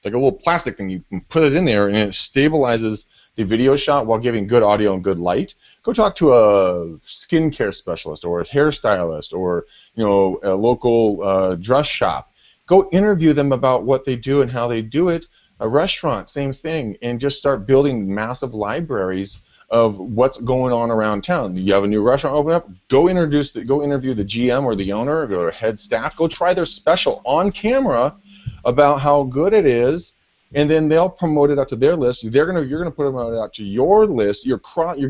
little plastic thing. You can put it in there and it stabilizes the video shot while giving good audio and good light. Go talk to a skincare specialist or a hairstylist or a local dress shop. Go interview them about what they do and how they do it. A restaurant, same thing, and just start building massive libraries of what's going on around town. You have a new restaurant open up, go interview the GM or the owner or head staff. Go try their special on camera about how good it is, and then they'll promote it out to their list. You're gonna put them out to your list. You're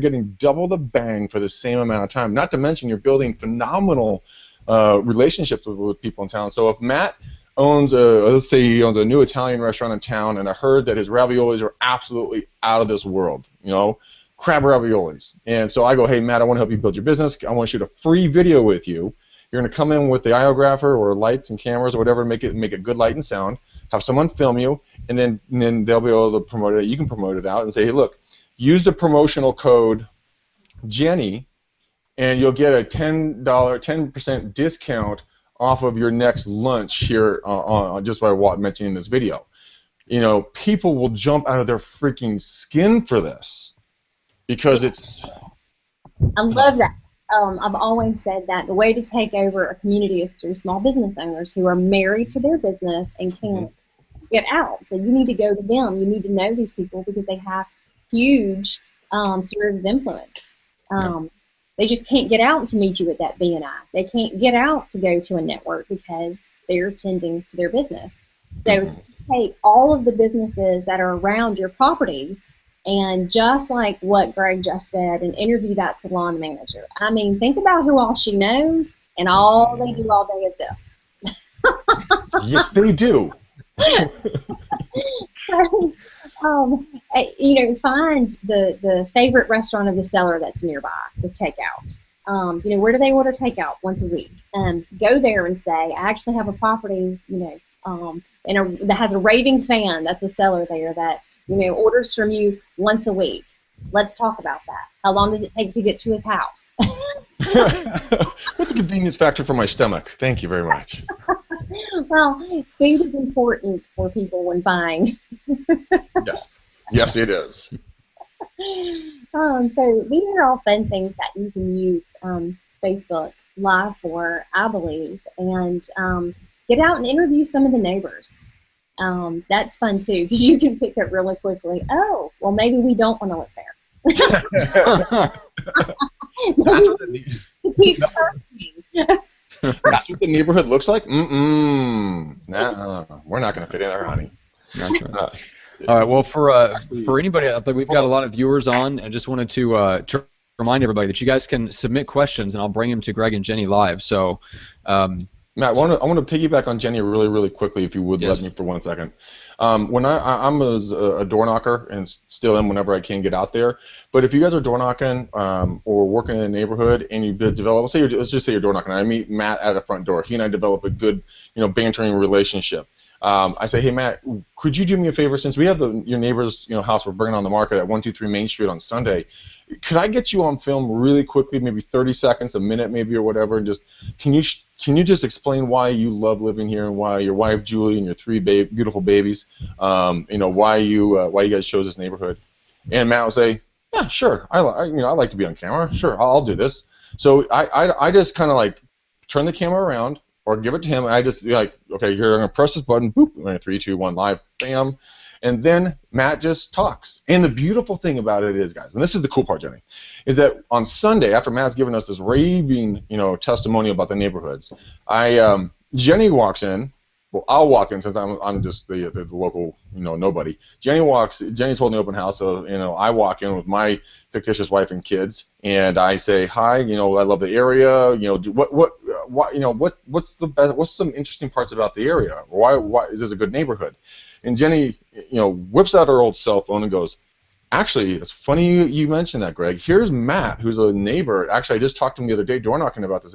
getting double the bang for the same amount of time. Not to mention you're building phenomenal relationships with people in town. So if Matt let's say he owns a new Italian restaurant in town, and I heard that his raviolis are absolutely out of this world, crab raviolis. And so I go, hey, Matt, I want to help you build your business. I want to shoot a free video with you. You're going to come in with the iOgrapher or lights and cameras or whatever, make it good light and sound, have someone film you, and then they'll be able to promote it. You can promote it out and say, hey, look, use the promotional code Genny, and you'll get a $10% discount off of your next lunch here just by mentioning this video. People will jump out of their freaking skin for this because it's... I love that. I've always said that the way to take over a community is through small business owners who are married to their business and can't get out. So you need to go to them. You need to know these people because they have huge spheres of influence. They just can't get out to meet you at that BNI. They can't get out to go to a network because they're tending to their business. So take all of the businesses that are around your properties and just like what Greg just said, and interview that salon manager. I mean, think about who all she knows, and all they do all day is this. Yes, they do. So, find the favorite restaurant of the seller that's nearby with takeout. Where do they order takeout? Once a week. Go there and say, I actually have a property, that has a raving fan that's a seller there that, orders from you once a week. Let's talk about that. How long does it take to get to his house? What's the convenience factor for my stomach? Thank you very much. Well, food is important for people when buying. Yes, it is. So these are all fun things that you can use Facebook Live for, I believe, and get out and interview some of the neighbors. That's fun too, because you can pick up really quickly. Oh, well, maybe we don't want to live there. That's what the neighborhood looks like? Nah, we're not going to fit in there, honey. That's right. All right. Well, for anybody, I think we've got a lot of viewers on, and just wanted to remind everybody that you guys can submit questions, and I'll bring them to Greg and Genny live. So, Matt, I want to piggyback on Genny really, really quickly, if you would let me for 1 second. When I'm a door knocker and still am whenever I can get out there. But if you guys are door knocking or working in a neighborhood and you develop, let's just say you're door knocking. I meet Matt at a front door. He and I develop a good, bantering relationship. I say, hey Matt, could you do me a favor, since we have your neighbor's house we're bringing on the market at 123 Main Street on Sunday? Could I get you on film really quickly, maybe 30 seconds, a minute maybe, or whatever, and just can you just explain why you love living here and why your wife Julie and your three beautiful babies, why you guys chose this neighborhood? And Matt will say, yeah, sure, I like to be on camera, sure, I'll do this. So I just kind of like turn the camera around or give it to him, and I just be like, okay, you're gonna press this button, boop, 3, 2, 1, live, bam. And then Matt just talks. And the beautiful thing about it is, guys, and this is the cool part, Genny, is that on Sunday, after Matt's given us this raving, testimonial about the neighborhoods, Genny walks in. Well, I'll walk in since I'm just the local, nobody. Jenny's holding the open house, so I walk in with my fictitious wife and kids, and I say, hi, I love the area. What's some interesting parts about the area? Why is this a good neighborhood? And Genny, whips out her old cell phone and goes, actually, it's funny you mentioned that, Greg. Here's Matt, who's a neighbor. Actually, I just talked to him the other day, door knocking about this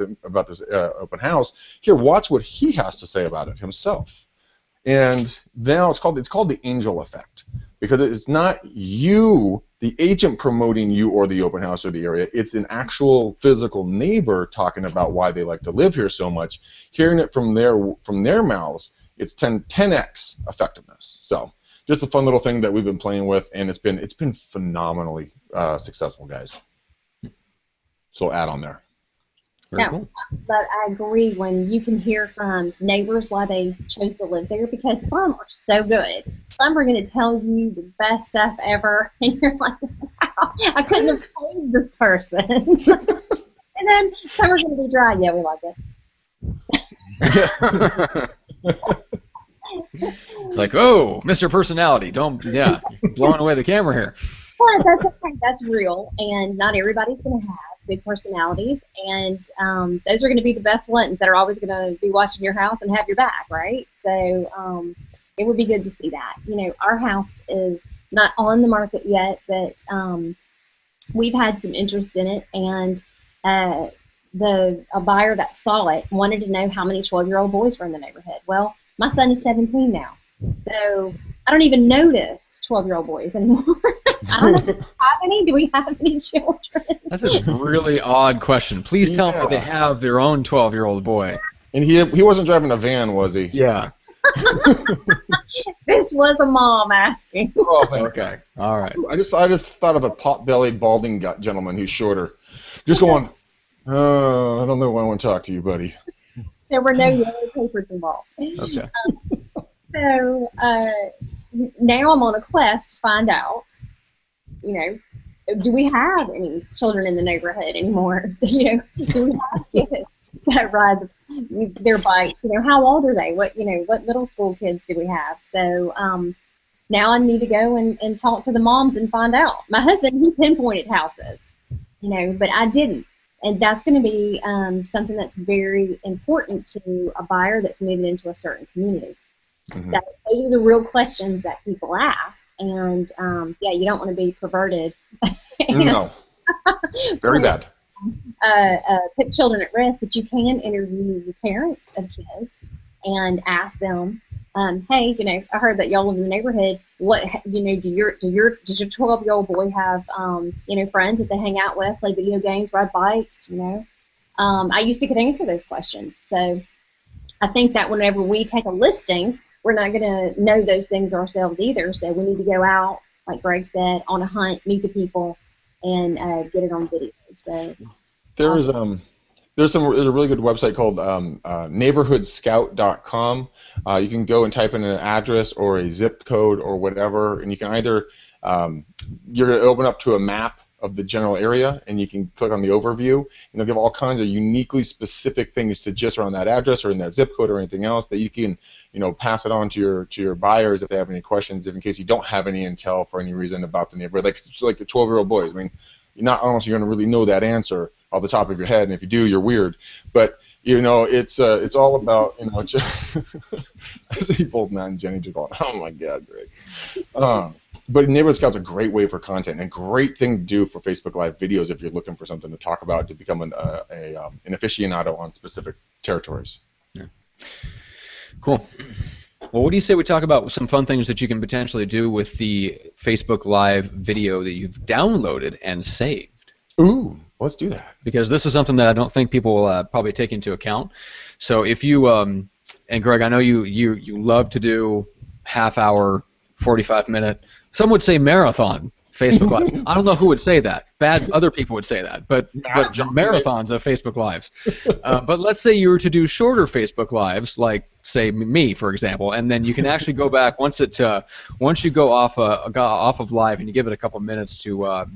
open house. Here, watch what he has to say about it himself. And now it's called the angel effect, because it's not you, the agent, promoting you or the open house or the area. It's an actual physical neighbor talking about why they like to live here so much. Hearing it from their mouths, it's 10x effectiveness. So just a fun little thing that we've been playing with, and it's been phenomenally successful, guys. So add on there. Very cool. But I agree when you can hear from neighbors why they chose to live there, because some are so good. Some are going to tell you the best stuff ever, and you're like, wow, I couldn't have paid this person. And then some are going to be dry. Yeah, we like it. Like, oh, Mr. Personality, blowing away the camera here. But that's okay. That's real, and not everybody's going to have big personalities, and those are going to be the best ones that are always going to be watching your house and have your back, right? So it would be good to see that. Our house is not on the market yet, but we've had some interest in it, and a buyer that saw it wanted to know how many 12-year-old boys were in the neighborhood. Well, my son is 17 now, so I don't even notice 12-year-old boys anymore. I don't know if we have any. Do we have any children? That's a really odd question. Please tell me they have their own 12-year-old boy. And he wasn't driving a van, was he? Yeah. This was a mom asking. Oh, okay. All right. I just thought of a pot-bellied, balding gentleman who's shorter. Just going, I don't know if I want to talk to you, buddy. There were no yellow papers involved. Okay. So now I'm on a quest to find out, do we have any children in the neighborhood anymore? Do we have kids? that ride their bikes. You know, how old are they? What middle school kids do we have? So now I need to go and talk to the moms and find out. My husband, he pinpointed houses, but I didn't. And that's going to be something that's very important to a buyer that's moving into a certain community. Mm-hmm. Those are the real questions that people ask. And, you don't want to be perverted. No. Very bad. Put children at risk, but you can interview the parents of kids and ask them, hey, I heard that y'all live in the neighborhood. What, does your 12-year-old boy have, friends that they hang out with, play video games, ride bikes, I used to could answer those questions. So I think that whenever we take a listing, we're not going to know those things ourselves either. So we need to go out, like Greg said, on a hunt, meet the people, and get it on video. So there's a really good website called neigborhoodscout.com. You can go and type in an address or a zip code or whatever, and you can either you're going to open up to a map of the general area, and you can click on the overview, and it'll give all kinds of uniquely specific things to just around that address or in that zip code or anything else that you can pass it on to your buyers if they have any questions, if in case you don't have any intel for any reason about the neighborhood, like the 12-year-old boys. I mean, you're not honestly going to really know that answer off the top of your head, and if you do, you're weird. But it's all about just I see both Matt and Jenny just going, oh my God, Greg. But Neighborhood Scout's a great way for content and a great thing to do for Facebook Live videos if you're looking for something to talk about to become an aficionado on specific territories. Yeah. Cool. Well, what do you say we talk about some fun things that you can potentially do with the Facebook Live video that you've downloaded and saved? Ooh, let's do that. Because this is something that I don't think people will probably take into account. So if you, and Greg, I know you love to do half-hour, 45-minute, some would say marathon Facebook Lives. I don't know who would say that. Other people would say that, but marathons of Facebook Lives. But let's say you were to do shorter Facebook Lives, like say me, for example, and then you can actually go back once you go off of live and you give it a couple minutes to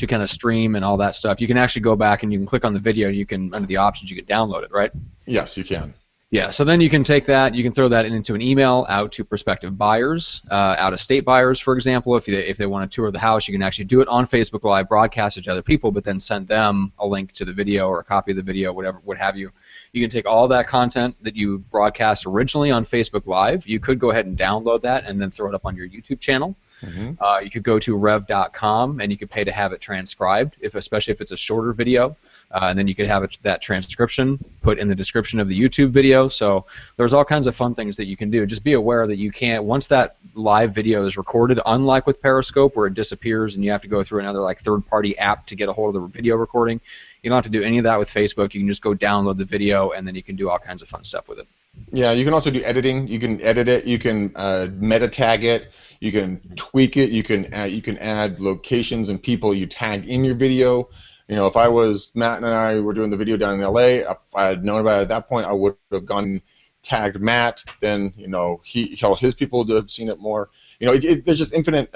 kind of stream and all that stuff. You can actually go back and you can click on the video. You can under the options you can download it, right? Yes, you can. Yeah, so then you can take that, you can throw that into an email out to prospective buyers, out-of-state buyers, for example. If they want to tour the house, you can actually do it on Facebook Live, broadcast it to other people, but then send them a link to the video or a copy of the video, what have you. You can take all that content that you broadcast originally on Facebook Live. You could go ahead and download that and then throw it up on your YouTube channel. Mm-hmm. You could go to rev.com and you could pay to have it transcribed, especially if it's a shorter video, and then you could have that transcription put in the description of the YouTube video. So there's all kinds of fun things that you can do. Just be aware that you can't, once that live video is recorded, unlike with Periscope where it disappears and you have to go through another third-party app to get a hold of the video recording, you don't have to do any of that with Facebook. You can just go download the video and then you can do all kinds of fun stuff with it. Yeah, you can also do editing. You can edit it. You can meta tag it. You can tweak it. You can add locations and people you tag in your video. If Matt and I were doing the video down in LA, if I had known about it at that point, I would have gone and tagged Matt. Then his people would have seen it more. There's just infinite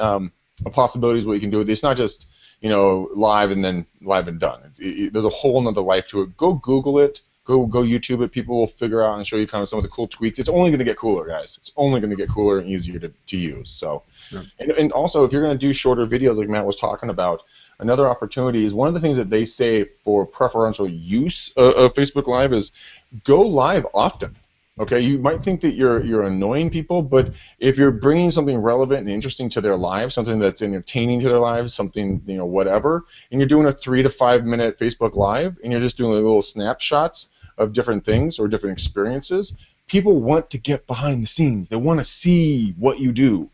possibilities what you can do with it. It's not just live and done. There's a whole nother life to it. Go Google it. Go YouTube it. People will figure out and show you kind of some of the cool tweaks. It's only going to get cooler, guys. It's only going to get cooler and easier to use. So, yeah. And also, if you're going to do shorter videos like Matt was talking about, another opportunity is one of the things that they say for preferential use of Facebook Live is go live often. Okay, you might think that you're annoying people, but if you're bringing something relevant and interesting to their lives, something that's entertaining to their lives, something whatever, and you're doing a 3 to 5 minute Facebook Live, and you're just doing little snapshots of different things or different experiences, people want to get behind the scenes. They want to see what you do.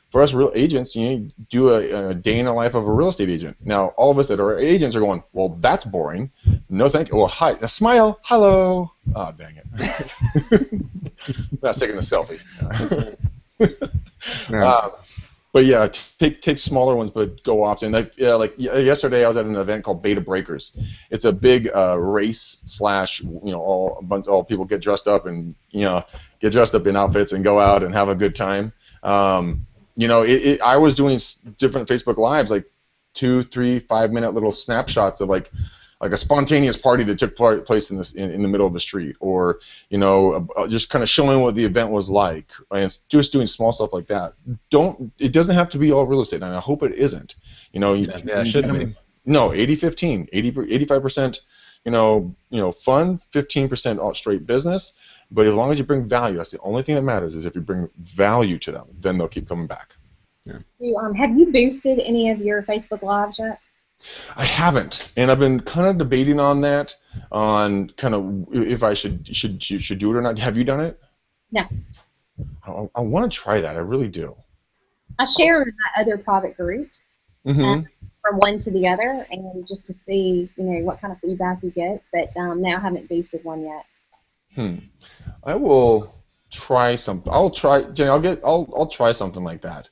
For us real agents, you do a day in the life of a real estate agent. Now, all of us that are agents are going, well, that's boring. No, thank you. Well, hi. Now, smile. Hello. Oh, dang it. Not taking a selfie. But yeah, take smaller ones, but go often. Like yesterday, I was at an event called Beta Breakers. It's a big race / all people get dressed up and get dressed up in outfits and go out and have a good time. I was doing different Facebook Lives, like 2, 3, 5 minute little snapshots of like a spontaneous party that took place in this in the middle of the street, or just kind of showing what the event was like, and just doing small stuff like that. It doesn't have to be all real estate, and I hope it isn't. It shouldn't be. No, 80-15, 85%, fun, 15% all straight business. But as long as you bring value, that's the only thing that matters. Is if you bring value to them, then they'll keep coming back. Yeah. Have you boosted any of your Facebook Lives yet? I haven't, and I've been kind of debating on that, on kind of if I should do it or not. Have you done it? No. I want to try that. I really do. I share in my other private groups. Mm-hmm. From one to the other, and just to see, what kind of feedback you get. But now I haven't boosted one yet. I will try something. I'll try, Jenny. I'll try something like that,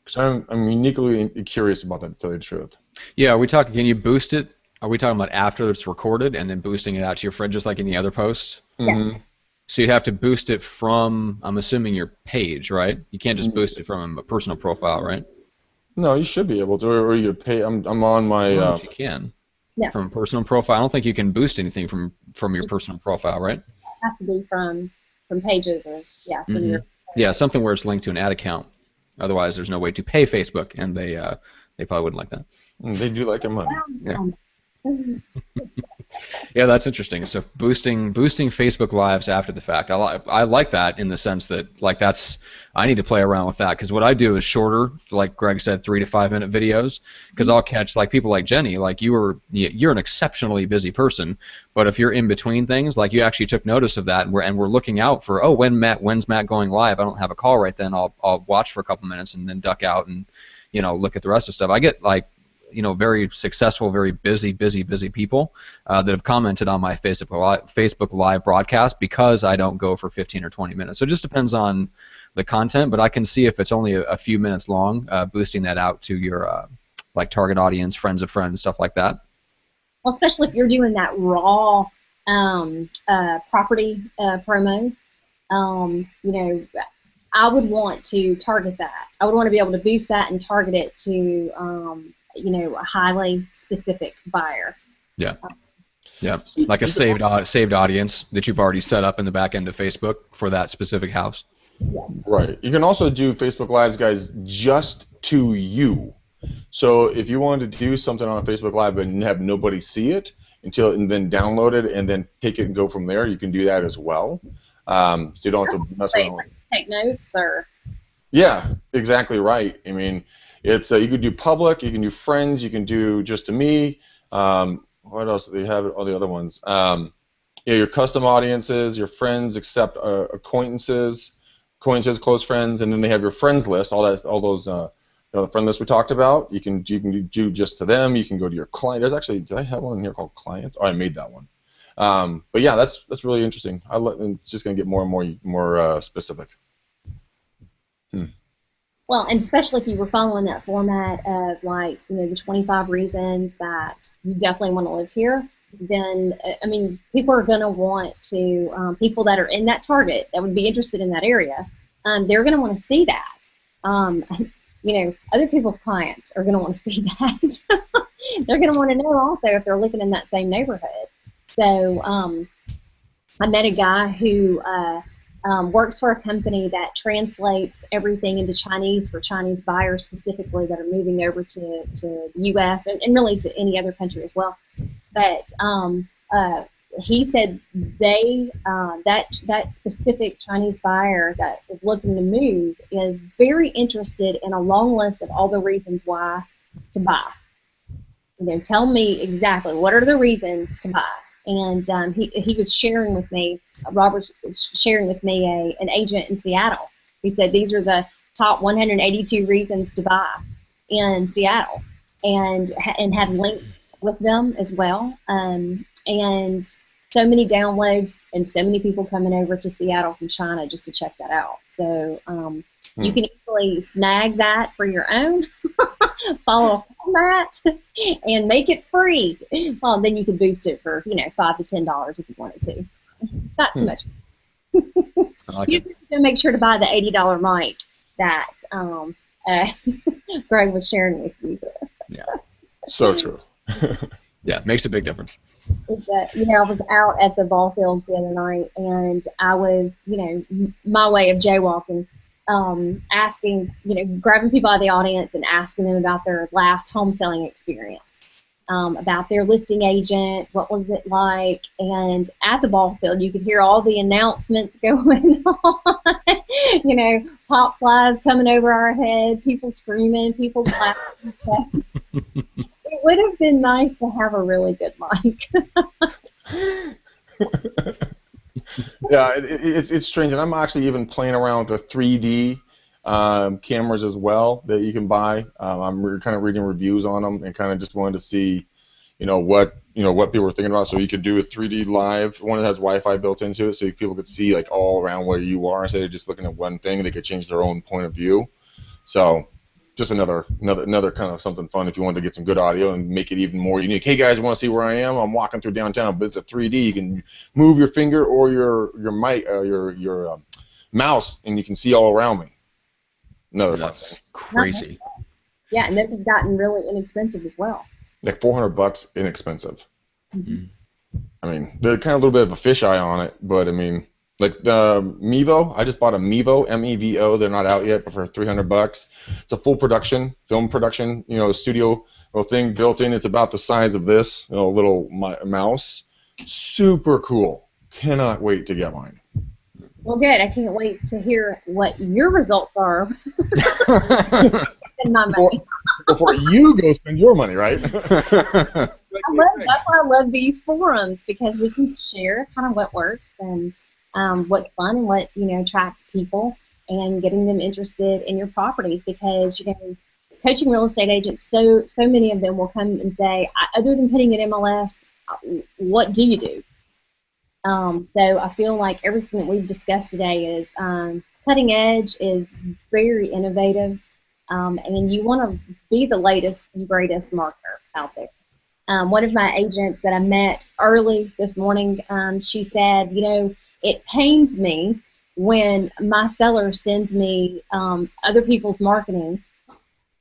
because I'm uniquely curious about that, to tell you the truth. Yeah, can you boost it? Are we talking about after it's recorded and then boosting it out to your friend just like any other post? Mm-hmm. So you'd have to boost it from, I'm assuming, your page, right? You can't just boost it from a personal profile, right? No, you should be able to, or you pay. I'm on my. You can. Yeah. From a personal profile, I don't think you can boost anything from your personal profile, right? It has to be from pages, or from your. Something where it's linked to an ad account. Otherwise, there's no way to pay Facebook, and they probably wouldn't like that. They do like their money. Yeah. Yeah, that's interesting. So boosting Facebook Lives after the fact, I like that, in the sense that I need to play around with that, because what I do is shorter, like Greg said, 3 to 5 minute videos, because I'll catch people like Jenny, like you're an exceptionally busy person, but if you're in between things, like you actually took notice of that, and we're looking out for, when's Matt going live? I don't have a call right then. I'll watch for a couple minutes and then duck out and look at the rest of stuff. I get very successful, very busy people that have commented on my Facebook Live broadcast because I don't go for 15 or 20 minutes. So it just depends on the content, but I can see if it's only a few minutes long, boosting that out to your target audience, friends of friends, stuff like that. Well, especially if you're doing that raw property promo, I would want to target that. I would want to be able to boost that and target it to a highly specific buyer. Yeah. Yeah. Like a saved audience that you've already set up in the back end of Facebook for that specific house. Yeah. Right. You can also do Facebook Lives, guys, just to you. So if you wanted to do something on a Facebook Live and have nobody see it and then download it and then take it and go from there, you can do that as well. So you don't have to mess around. Take notes, or. Yeah, exactly right. I mean, it's you can do public, you can do friends, you can do just to me. What else do they have? All the other ones. Your custom audiences, your friends, except acquaintances, close friends, and then they have your friends list. All those the friend list we talked about. You can do just to them. You can go to your client. There's actually, did I have one in here called clients? Oh, I made that one. But yeah, that's really interesting. It's just gonna get more and more specific. Well, and especially if you were following that format of the 25 reasons that you definitely want to live here, then people are going to want to, people that are in that target that would be interested in that area, they're going to want to see that. Other people's clients are going to want to see that. They're going to want to know also if they're living in that same neighborhood. So I met a guy who works for a company that translates everything into Chinese for Chinese buyers specifically that are moving over to the U.S. and really to any other country as well. But he said that specific Chinese buyer that is looking to move is very interested in a long list of all the reasons why to buy. Tell me exactly what are the reasons to buy. And he was sharing with me, Robert was sharing with me an agent in Seattle who said these are the top 182 reasons to buy in Seattle, and had links with them as well. And so many downloads and so many people coming over to Seattle from China just to check that out. So you can easily snag that for your own, follow a format, and make it free. Well, then you can boost it for $5 to $10 if you wanted to. Not too much. You have to make sure to buy the $80 mic that Greg was sharing with you. Yeah, so true. Yeah, makes a big difference. It's I was out at the ball fields the other night, and I was, my way of jaywalking, asking, grabbing people out of the audience and asking them about their last home selling experience, about their listing agent, what was it like, and at the ball field you could hear all the announcements going on, pop flies coming over our head, people screaming, people clapping. It would have been nice to have a really good mic. Yeah, it's strange, and I'm actually even playing around with the 3D cameras as well that you can buy. I'm kind of reading reviews on them and kind of just wanted to see, what people were thinking about. So you could do a 3D live, one that has Wi-Fi built into it, so people could see like all around where you are instead of just looking at one thing. They could change their own point of view. So just another kind of something fun if you wanted to get some good audio and make it even more unique. Hey guys, want to see where I am? I'm walking through downtown, but it's a 3D. You can move your finger or your mic, your mouse, and you can see all around me. Another fun thing. Crazy. Yeah, and those have gotten really inexpensive as well. Like $400 inexpensive. Mm-hmm. I mean, they're kind of a little bit of a fisheye on it, but I mean, like the Mevo, I just bought a Mevo, M-E-V-O. They're not out yet, but for $300, it's a full production, film production, studio little thing built in. It's about the size of this little mouse. Super cool. Cannot wait to get mine. Well, good. I can't wait to hear what your results are. In my money. Before you go spend your money, right? That's why I love these forums, because we can share kind of what works and what's fun and what attracts people, and getting them interested in your properties, because coaching real estate agents, so many of them will come and say, other than putting it MLS, what do you do? So I feel like everything that we've discussed today is cutting edge, is very innovative, and you want to be the latest and greatest marketer out there. One of my agents that I met early this morning, she said, it pains me when my seller sends me other people's marketing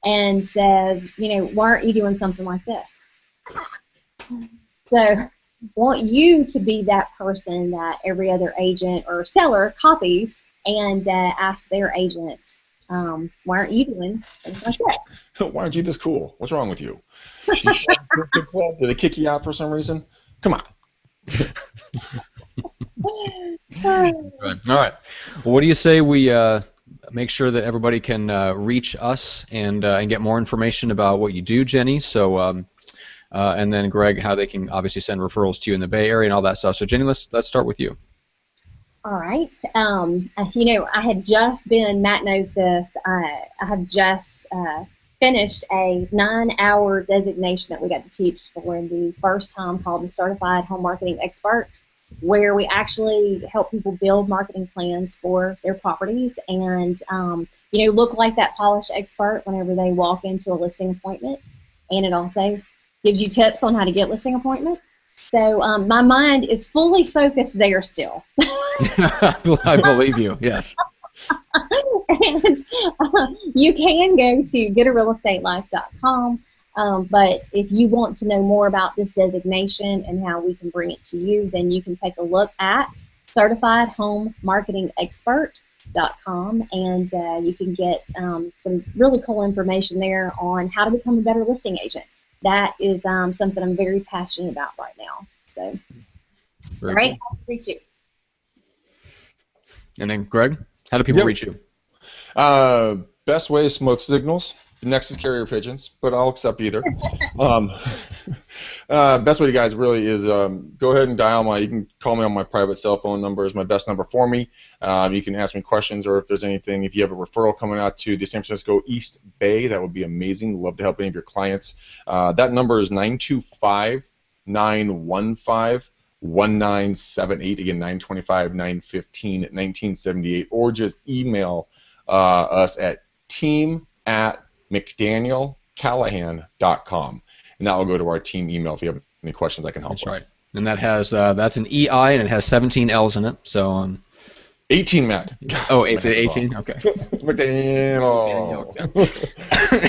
and says, why aren't you doing something like this? So want you to be that person that every other agent or seller copies and asks their agent, why aren't you doing things like this? Why aren't you this cool? What's wrong with you? Did they kick you out for some reason? Come on. All right. Well, what do you say we make sure that everybody can reach us and get more information about what you do, Genny? So, and then Greg, how they can obviously send referrals to you in the Bay Area and all that stuff. So, Genny, let's start with you. All right. I had just been, Matt knows this, I have just finished a 9-hour designation that we got to teach for the first time, called the Certified Home Marketing Expert, where we actually help people build marketing plans for their properties and, look like that polished expert whenever they walk into a listing appointment. And it also gives you tips on how to get listing appointments. So my mind is fully focused there still. I believe you, yes. And you can go to getarealestatelife.com, but if you want to know more about this designation and how we can bring it to you, then you can take a look at certifiedhomemarketingexpert.com, and you can get some really cool information there on how to become a better listing agent. That is something I'm very passionate about right now. So, Very all right, cool. how to reach you. And then, Greg, how do people reach you? Best way is smoke signals. Next is carrier pigeons, but I'll accept either. Best way, you guys, really is go ahead and dial you can call me on my private cell phone number, is my best number for me. You can ask me questions, or if there's anything, if you have a referral coming out to the San Francisco East Bay, that would be amazing. Love to help any of your clients. That number is 925-915-1978. Again, 925-915-1978, or just email us at team@McDanielCallahan.com, and that will go to our team email if you have any questions I can help with. That's right. And that has that's an EI, and it has 17 L's in it. So 18, Matt. Oh, is it 18? Okay. McDaniel.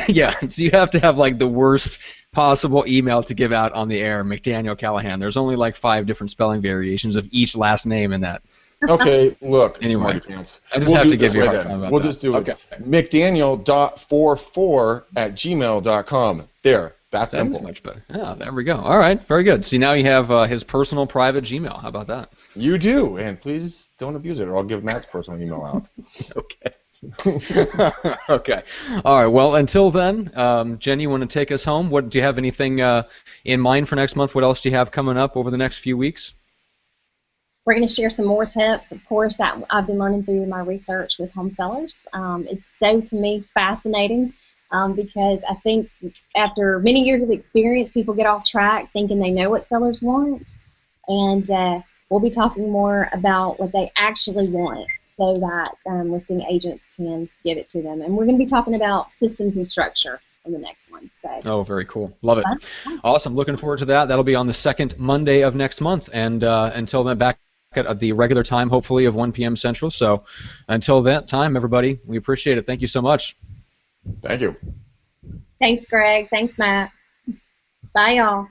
Yeah, so you have to have like the worst possible email to give out on the air, McDaniel Callahan. There's only like 5 different spelling variations of each last name in that. Okay, look, Anyway, smarty pants. I just have to give you a hard time about We'll that. just do Okay. it. McDaniel.44@gmail.com. There, that's That simple. is much better. Yeah, there we go. All right, very good. See, now you have his personal private Gmail. How about that? You do, and please don't abuse it, or I'll give Matt's personal email out. Okay. Okay. All right. Well, until then, Jenny, you want to take us home? What do you have anything in mind for next month? What else do you have coming up over the next few weeks? We're going to share some more tips, of course, that I've been learning through my research with home sellers. It's so, to me, fascinating because I think after many years of experience, people get off track thinking they know what sellers want. And we'll be talking more about what they actually want so that listing agents can give it to them. And we're going to be talking about systems and structure on the next one. So. Oh, very cool. Love it. Awesome. Looking forward to that. That'll be on the second Monday of next month. And until then, back at the regular time, hopefully, of 1 p.m. Central. So until that time, everybody, we appreciate it. Thank you so much. Thank you. Thanks, Greg. Thanks, Matt. Bye, y'all.